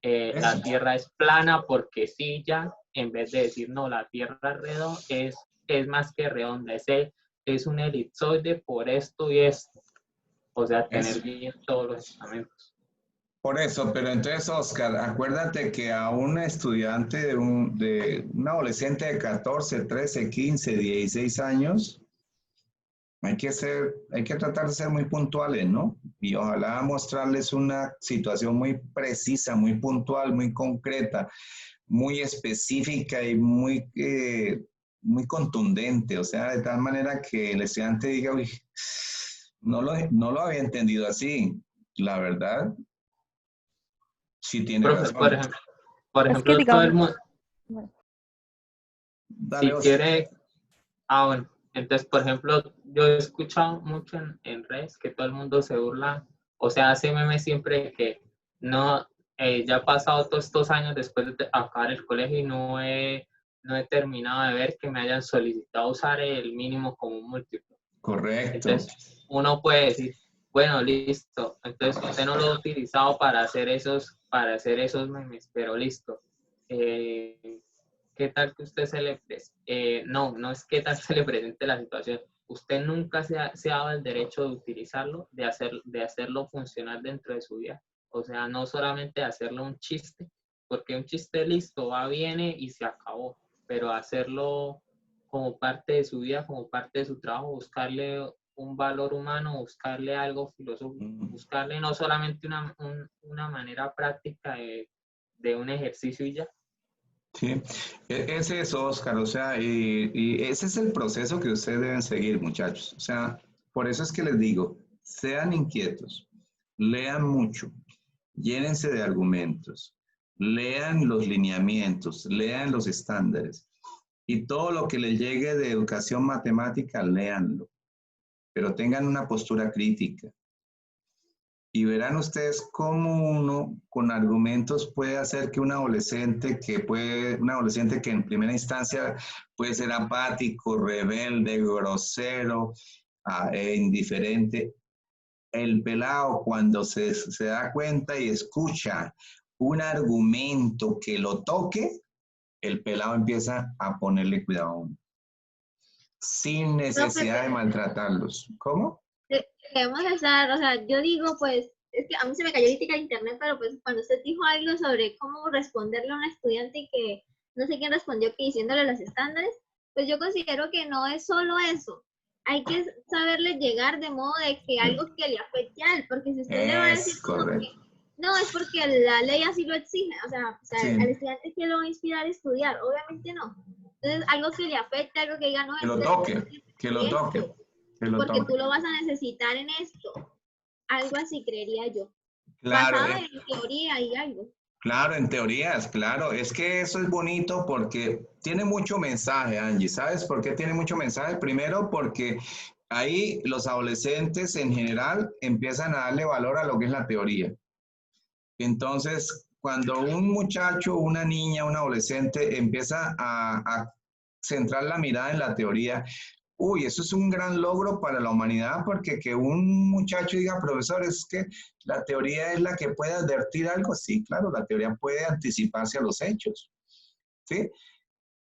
la Tierra es plana porque sí, ya, en vez de decir no, la Tierra redonda es más que redonda, es un elipsoide por esto y esto. O sea, tener bien todos los estamentos. Por eso, pero entonces, Oscar, acuérdate que a un estudiante de un adolescente de 14, 13, 15, 16 años, hay que tratar de ser muy puntuales, ¿no? Y ojalá mostrarles una situación muy precisa, muy puntual, muy concreta, muy específica y muy contundente. O sea, de tal manera que el estudiante diga, uy, no lo había entendido así, la verdad. Sí tiene Profe, razón. por ejemplo, digamos, todo el mundo, Dale, si quiere, bueno, entonces, por ejemplo, yo he escuchado mucho en redes que todo el mundo se burla, o sea, hace memes siempre que no, ya ha pasado todos estos años después de acabar el colegio y no he terminado de ver que me hayan solicitado usar el mínimo común múltiplo. Correcto. Entonces, uno puede decir, bueno, listo, entonces usted no lo ha utilizado para hacer esos memes, pero listo. ¿Qué tal que usted se le no es qué tal se le presente la situación? Usted nunca se ha dado el derecho de utilizarlo, de hacerlo funcionar dentro de su vida. O sea, no solamente hacerlo un chiste, porque un chiste listo, va, viene y se acabó, pero hacerlo como parte de su vida, como parte de su trabajo, buscarle un valor humano, buscarle algo filosófico, buscarle no solamente una manera práctica de un ejercicio y ya. Sí, es eso, Oscar, o sea, y ese es el proceso que ustedes deben seguir, muchachos. O sea, por eso es que les digo, sean inquietos, lean mucho, llénense de argumentos, lean los lineamientos, lean los estándares y todo lo que les llegue de educación matemática, léanlo, pero tengan una postura crítica. Y verán ustedes cómo uno con argumentos puede hacer que un adolescente que en primera instancia puede ser apático, rebelde, grosero, indiferente, el pelado cuando se da cuenta y escucha un argumento que lo toque, el pelado empieza a ponerle cuidado a uno, sin necesidad de maltratarlos. ¿Cómo? Debemos estar, o sea, yo digo, pues, es que a mí se me cayó ahorita el internet, pero pues cuando usted dijo algo sobre cómo responderle a un estudiante y que no sé quién respondió que diciéndole los estándares, pues yo considero que no es solo eso. Hay que saberle llegar de modo de que algo que le afecte a él, porque si usted le va a decir Es como que correcto. no, es porque la ley así lo exige, o sea Sí. al estudiante que lo va a inspirar a estudiar, obviamente no. Entonces, algo que le afecte, algo que diga, no, Que lo es toque, que lo toque, esto, que lo porque toque. tú lo vas a necesitar en esto. Algo así creería yo. Claro, Basado en teoría y algo. claro, en teorías, claro. Es que eso es bonito porque tiene mucho mensaje, Angie. ¿Sabes por qué tiene mucho mensaje? Primero porque ahí los adolescentes en general empiezan a darle valor a lo que es la teoría. Entonces, cuando un muchacho, una niña, un adolescente empieza a centrar la mirada en la teoría, uy, eso es un gran logro para la humanidad porque que un muchacho diga, profesor, es que la teoría es la que puede advertir algo. Sí, claro, la teoría puede anticiparse a los hechos, ¿sí?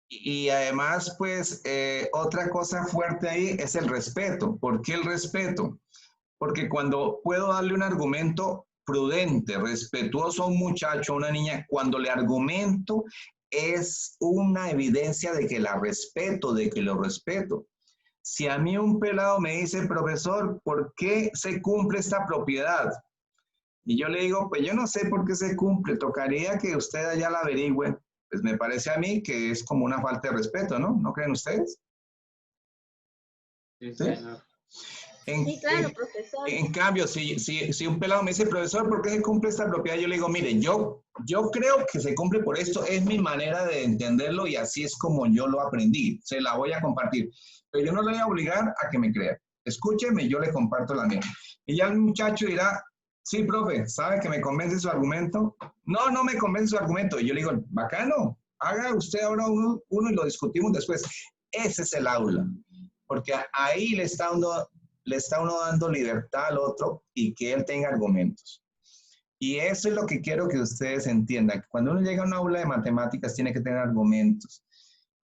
Y además, pues, otra cosa fuerte ahí es el respeto. ¿Por qué el respeto? Porque cuando puedo darle un argumento prudente, respetuoso a un muchacho, a una niña, cuando le argumento es una evidencia de que la respeto, de que lo respeto. Si a mí un pelado me dice, profesor, ¿por qué se cumple esta propiedad? Y yo le digo, pues yo no sé por qué se cumple, tocaría que usted allá la averigüe. Pues me parece a mí que es como una falta de respeto, ¿no? ¿No creen ustedes? Sí, ¿Sí? señor. Sí, claro, profesor. En cambio, si un pelado me dice, profesor, ¿por qué se cumple esta propiedad? Yo le digo, mire, yo creo que se cumple por esto, es mi manera de entenderlo y así es como yo lo aprendí, se la voy a compartir. Pero yo no le voy a obligar a que me crea. Escúcheme, yo le comparto la mía. Y ya el muchacho dirá, sí, profe, ¿sabe que me convence su argumento? No, no me convence su argumento. Y yo le digo, bacano, haga usted ahora uno y lo discutimos después. Ese es el aula, porque ahí le está uno dando libertad al otro y que él tenga argumentos. Y eso es lo que quiero que ustedes entiendan. Cuando uno llega a un aula de matemáticas tiene que tener argumentos.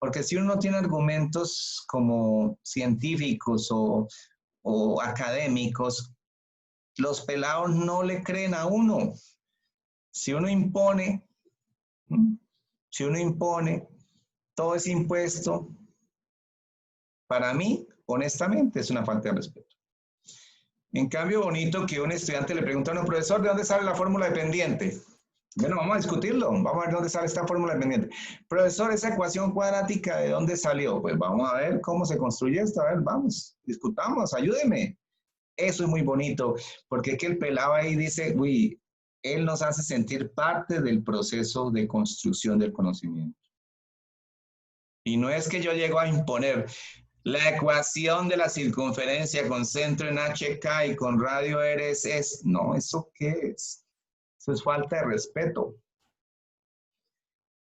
Porque si uno no tiene argumentos como científicos o académicos, los pelados no le creen a uno. Si uno impone, todo ese impuesto, para mí, honestamente, es una falta de respeto. En cambio, bonito que un estudiante le pregunta a un profesor, ¿de dónde sale la fórmula de pendiente? Bueno, vamos a discutirlo, vamos a ver dónde sale esta fórmula de pendiente. Profesor, esa ecuación cuadrática, ¿de dónde salió? Pues vamos a ver cómo se construye esto, a ver, vamos, discutamos, ayúdeme. Eso es muy bonito, porque es que el pelado ahí dice, uy, él nos hace sentir parte del proceso de construcción del conocimiento. Y no es que yo llego a imponer la ecuación de la circunferencia con centro en HK y con radio Eres es, no, ¿eso qué es? Eso es falta de respeto.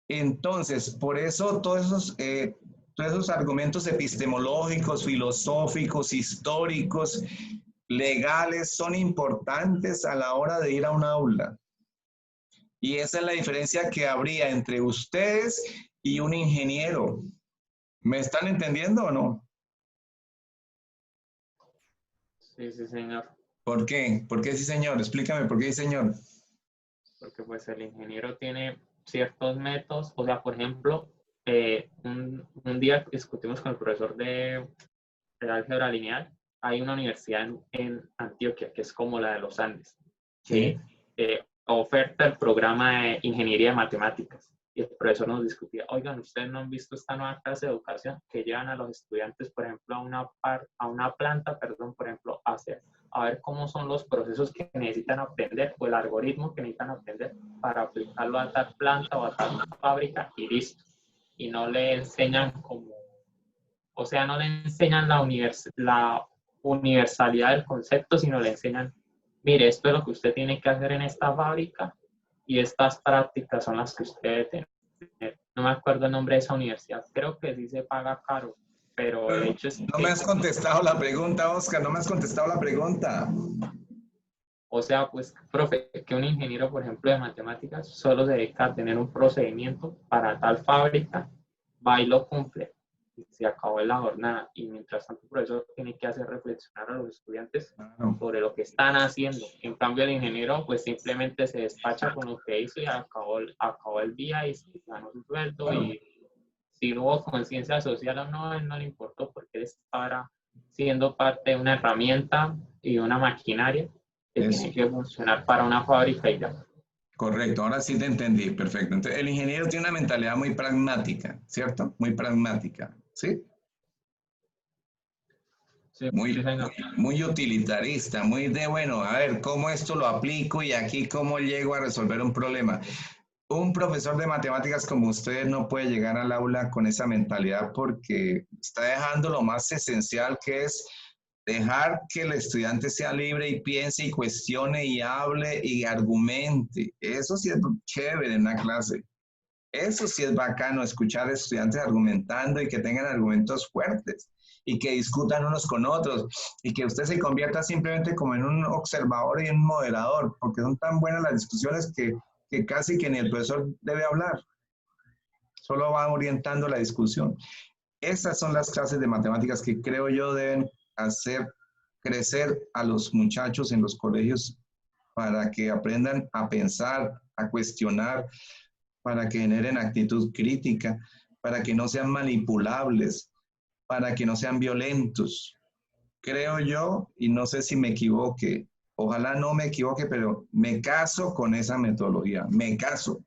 Entonces, por eso todos esos argumentos epistemológicos, filosóficos, históricos, legales, son importantes a la hora de ir a un aula. Y esa es la diferencia que habría entre ustedes y un ingeniero. ¿Me están entendiendo o no? Sí, sí, señor. ¿Por qué? ¿Por qué sí, señor? Explícame, ¿por qué sí, señor? Porque pues el ingeniero tiene ciertos métodos, o sea, por ejemplo, un día discutimos con el profesor de álgebra lineal. Hay una universidad en Antioquia que es como la de los Andes, que oferta el programa de ingeniería de matemáticas. Y el profesor nos discutía, oigan, ¿ustedes no han visto esta nueva clase de educación que llevan a los estudiantes, por ejemplo, a una planta, por ejemplo, a ver cómo son los procesos que necesitan aprender o el algoritmo que necesitan aprender para aplicarlo a tal planta o a tal fábrica y listo? Y no le enseñan como, o sea, no le enseñan la universalidad del concepto, sino le enseñan, mire, esto es lo que usted tiene que hacer en esta fábrica y estas prácticas son las que usted debe tener. No me acuerdo el nombre de esa universidad, creo que sí se paga caro, pero el hecho es No que... me has contestado la pregunta, Oscar, no me has contestado la pregunta. O sea, pues, profe, que un ingeniero, por ejemplo, de matemáticas solo se dedica a tener un procedimiento para tal fábrica, va y lo cumple. y se acabó la jornada. Y mientras tanto el profesor tiene que hacer reflexionar a los estudiantes sobre lo que están haciendo. En cambio el ingeniero pues simplemente se despacha con lo que hizo y acabó el día y se ganó su sueldo, y si hubo conciencia social o no, a él no le importó, porque él estaba siendo parte de una herramienta y de una maquinaria que tiene que funcionar para una fábrica y ya. Correcto, ahora sí te entendí, perfecto. Entonces, el ingeniero tiene una mentalidad muy pragmática, ¿cierto? Muy pragmática, ¿sí? Sí, Muy, sí, señor. muy utilitarista, muy de, bueno, a ver, ¿cómo esto lo aplico y aquí cómo llego a resolver un problema? Un profesor de matemáticas como usted no puede llegar al aula con esa mentalidad porque está dejando lo más esencial, que es dejar que el estudiante sea libre y piense y cuestione y hable y argumente. Eso sí es chévere en una clase. Eso sí es bacano, escuchar a estudiantes argumentando y que tengan argumentos fuertes y que discutan unos con otros y que usted se convierta simplemente como en un observador y un moderador, porque son tan buenas las discusiones que casi que ni el profesor debe hablar, solo va orientando la discusión. Esas son las clases de matemáticas que creo yo deben hacer crecer a los muchachos en los colegios para que aprendan a pensar, a cuestionar, para que generen actitud crítica, para que no sean manipulables, para que no sean violentos. Creo yo, y no sé si me equivoque, ojalá no me equivoque, pero me caso con esa metodología, me caso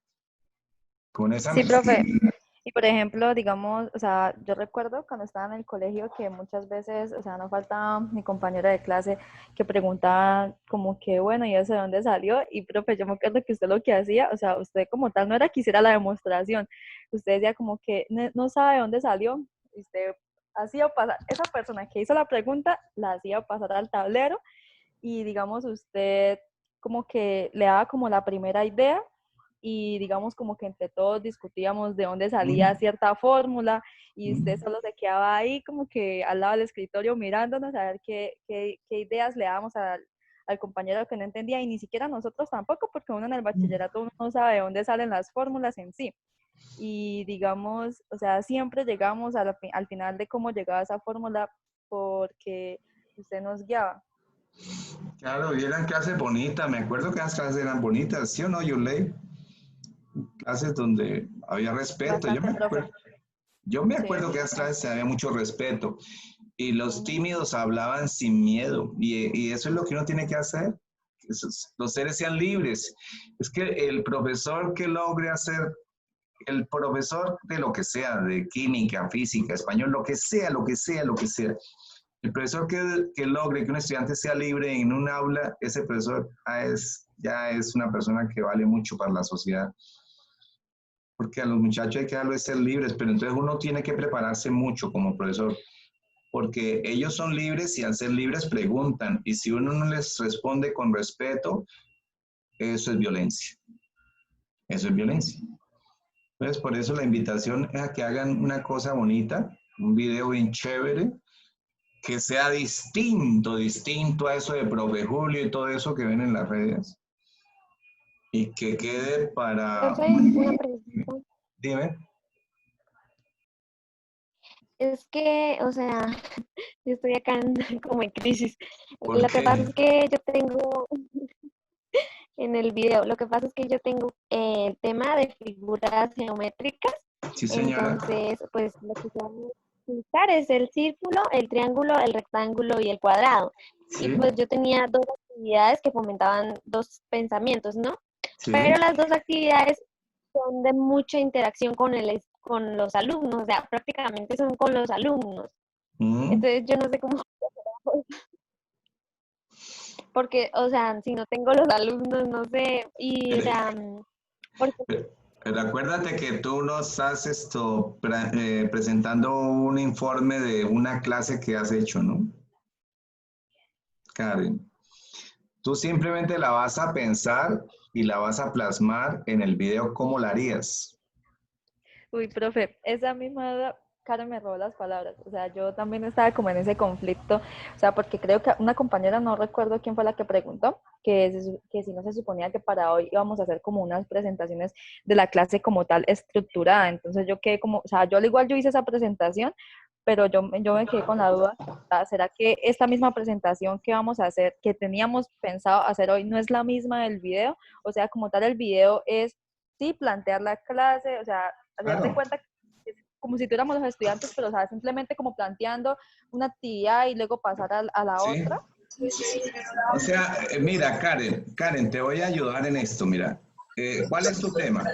con esa Sí, metodología. profe. Y por ejemplo, digamos, o sea, yo recuerdo cuando estaba en el colegio que muchas veces, o sea, no faltaba mi compañera de clase que preguntaba como que, bueno, ¿y eso de dónde salió? Y profe, yo me acuerdo que usted lo que hacía, o sea, usted como tal no era que hiciera la demostración, usted decía como que no sabe de dónde salió, y usted hacía pasar, esa persona que hizo la pregunta, la hacía pasar al tablero y digamos usted como que le daba como la primera idea y digamos como que entre todos discutíamos de dónde salía cierta fórmula y usted solo se quedaba ahí como que al lado del escritorio mirándonos a ver qué ideas le dábamos al compañero que no entendía y ni siquiera nosotros tampoco porque uno en el bachillerato uno no sabe de dónde salen las fórmulas en sí. Y digamos, o sea, siempre llegamos al final de cómo llegaba esa fórmula porque usted nos guiaba. Claro, y eran clases bonitas, me acuerdo que las clases eran bonitas, ¿sí o no, Yulei? Clases donde había respeto, Bastante, profe. yo me Sí, acuerdo que en las clases había mucho respeto y los tímidos hablaban sin miedo y eso es lo que uno tiene que hacer, que los seres sean libres. Es que el profesor que logre hacer, el profesor de lo que sea, de química, física, español, lo que sea, lo que sea, lo que sea, el profesor que logre que un estudiante sea libre en un aula, ese profesor ya es una persona que vale mucho para la sociedad. Porque a los muchachos hay que darles ser libres, pero entonces uno tiene que prepararse mucho como profesor, porque ellos son libres y al ser libres preguntan, y si uno no les responde con respeto, eso es violencia. Eso es violencia. Entonces, por eso la invitación es a que hagan una cosa bonita, un video bien chévere, que sea distinto a eso de Profe Julio y todo eso que ven en las redes, y que quede para... Profe, una pregunta. Dime. Es que, o sea, yo estoy acá como en crisis. ¿Por Lo que pasa qué? es que yo tengo en el video, lo que pasa es que yo tengo el tema de figuras geométricas, Sí, señora. entonces, pues lo que se va a utilizar es el círculo, el triángulo, el rectángulo y el cuadrado. Y Sí, pues yo tenía dos actividades que fomentaban dos pensamientos, ¿no? sí. Pero las dos actividades son de mucha interacción con los alumnos, o sea, prácticamente son con los alumnos. Entonces yo no sé cómo, porque, o sea, si no tengo los alumnos, no sé, y, o sea, porque, Pero acuérdate que tú nos estás presentando un informe de una clase que has hecho, ¿no? Karen, tú simplemente la vas a pensar y la vas a plasmar en el video cómo la harías. Uy, profe, esa misma duda, Karen me robó las palabras. O sea, yo también estaba como en ese conflicto. O sea, porque creo que una compañera, no recuerdo quién fue la que preguntó, que si no se suponía que para hoy íbamos a hacer como unas presentaciones de la clase como tal estructurada. Entonces yo quedé como, o sea, yo al igual yo hice esa presentación, pero yo me quedé con la duda, ¿será que esta misma presentación que vamos a hacer, que teníamos pensado hacer hoy, no es la misma del video? O sea, como tal el video es, sí, plantear la clase, o sea, hacer de cuenta que es como si tuviéramos los estudiantes, pero o sea, simplemente como planteando una actividad y luego pasar a la otra. O sea, mira, Karen, te voy a ayudar en esto, mira. ¿Cuál es tu tema?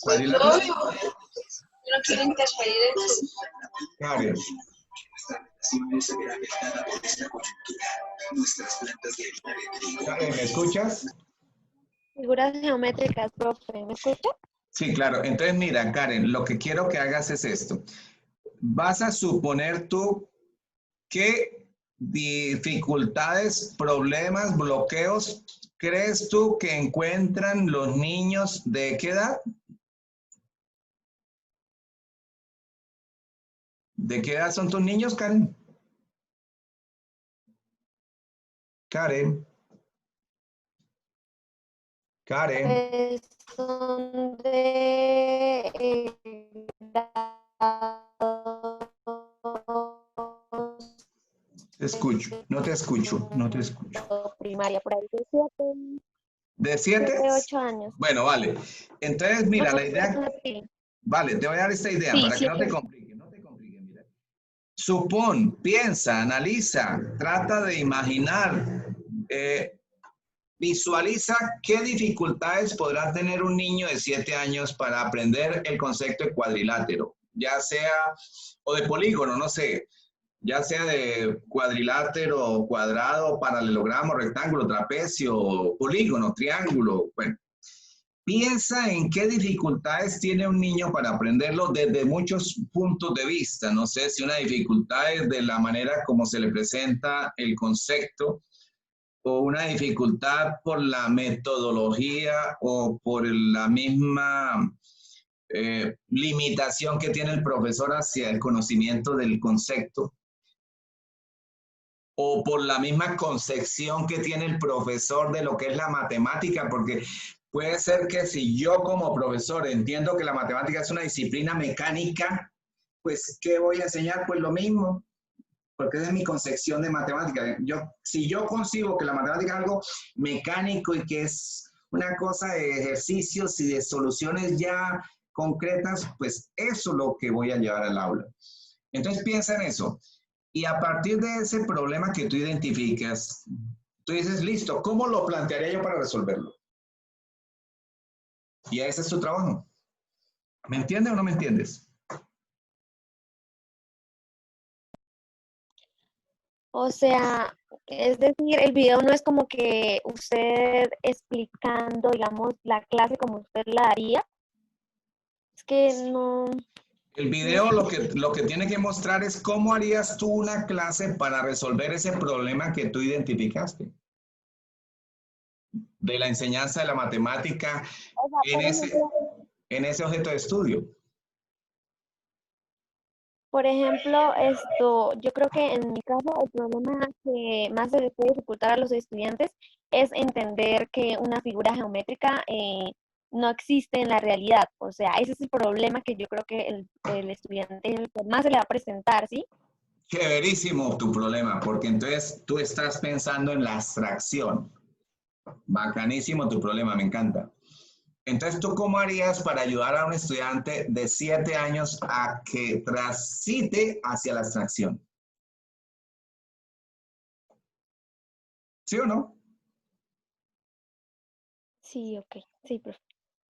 ¿Cuadrilátero? No quiero interferir en su... Karen. Karen, ¿me escuchas? Figuras geométricas, profe, ¿me escucha? Sí, claro. Entonces, mira, Karen, lo que quiero que hagas es esto. Vas a suponer tú qué dificultades, problemas, bloqueos crees tú que encuentran los niños de qué edad? ¿De qué edad son tus niños, Karen? Karen. Karen. Son de Te escucho, no te escucho, no te escucho. primaria, por ahí de 7. ¿De 7? 8 años. Bueno, vale. Entonces, mira, la idea... Vale, te voy a dar esta idea para que no te complique, mira. Supón, piensa, analiza, trata de imaginar, visualiza qué dificultades podrá tener un niño de 7 años para aprender el concepto de cuadrilátero, ya sea, o de polígono, no sé, ya sea de cuadrilátero, cuadrado, paralelogramo, rectángulo, trapecio, polígono, triángulo, bueno. Piensa en qué dificultades tiene un niño para aprenderlo desde muchos puntos de vista. No sé si una dificultad es de la manera como se le presenta el concepto, o una dificultad por la metodología o por la misma limitación que tiene el profesor hacia el conocimiento del concepto, o por la misma concepción que tiene el profesor de lo que es la matemática, porque puede ser que si yo como profesor entiendo que la matemática es una disciplina mecánica, pues ¿qué voy a enseñar? Pues lo mismo, porque esa es mi concepción de matemática. Si yo concibo que la matemática es algo mecánico y que es una cosa de ejercicios y de soluciones ya concretas, pues eso es lo que voy a llevar al aula. Entonces piensa en eso. Y a partir de ese problema que tú identificas, tú dices, listo, ¿cómo lo plantearía yo para resolverlo? Y ese es tu trabajo. ¿Me entiendes o no me entiendes? O sea, es decir, el video no es como que usted explicando, digamos, la clase como usted la haría. Es que no... El video lo que tiene que mostrar es cómo harías tú una clase para resolver ese problema que tú identificaste. De la enseñanza de la matemática en ese objeto de estudio. Por ejemplo, yo creo que en mi caso el problema que más se les puede dificultar a los estudiantes es entender que una figura geométrica no existe en la realidad. O sea, ese es el problema que yo creo que el estudiante más se le va a presentar, ¿sí? Chéverísimo tu problema, porque entonces tú estás pensando en la abstracción. Bacanísimo tu problema, me encanta. Entonces, ¿tú cómo harías para ayudar a un estudiante de 7 años a que transite hacia la abstracción? ¿Sí o no? Sí, ok. Sí, profe.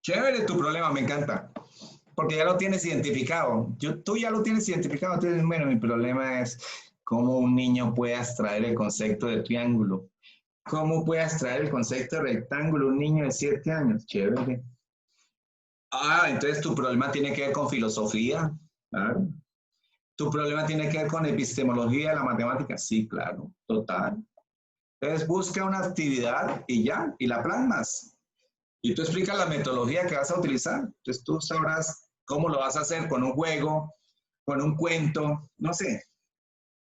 Chévere tu problema, me encanta. Porque ya lo tienes identificado. Tú ya lo tienes identificado. Entonces, bueno, mi problema es cómo un niño puede abstraer el concepto de triángulo. ¿Cómo puede abstraer el concepto de rectángulo un niño de 7 años? Chévere. Entonces tu problema tiene que ver con filosofía. Claro. ¿Tu problema tiene que ver con epistemología de la matemática? Sí, claro, total. Entonces busca una actividad y ya, y la plasmas. Y tú explicas la metodología que vas a utilizar. Entonces tú sabrás cómo lo vas a hacer con un juego, con un cuento, no sé.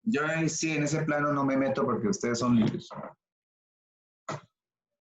Yo sí en ese plano no me meto porque ustedes son libres.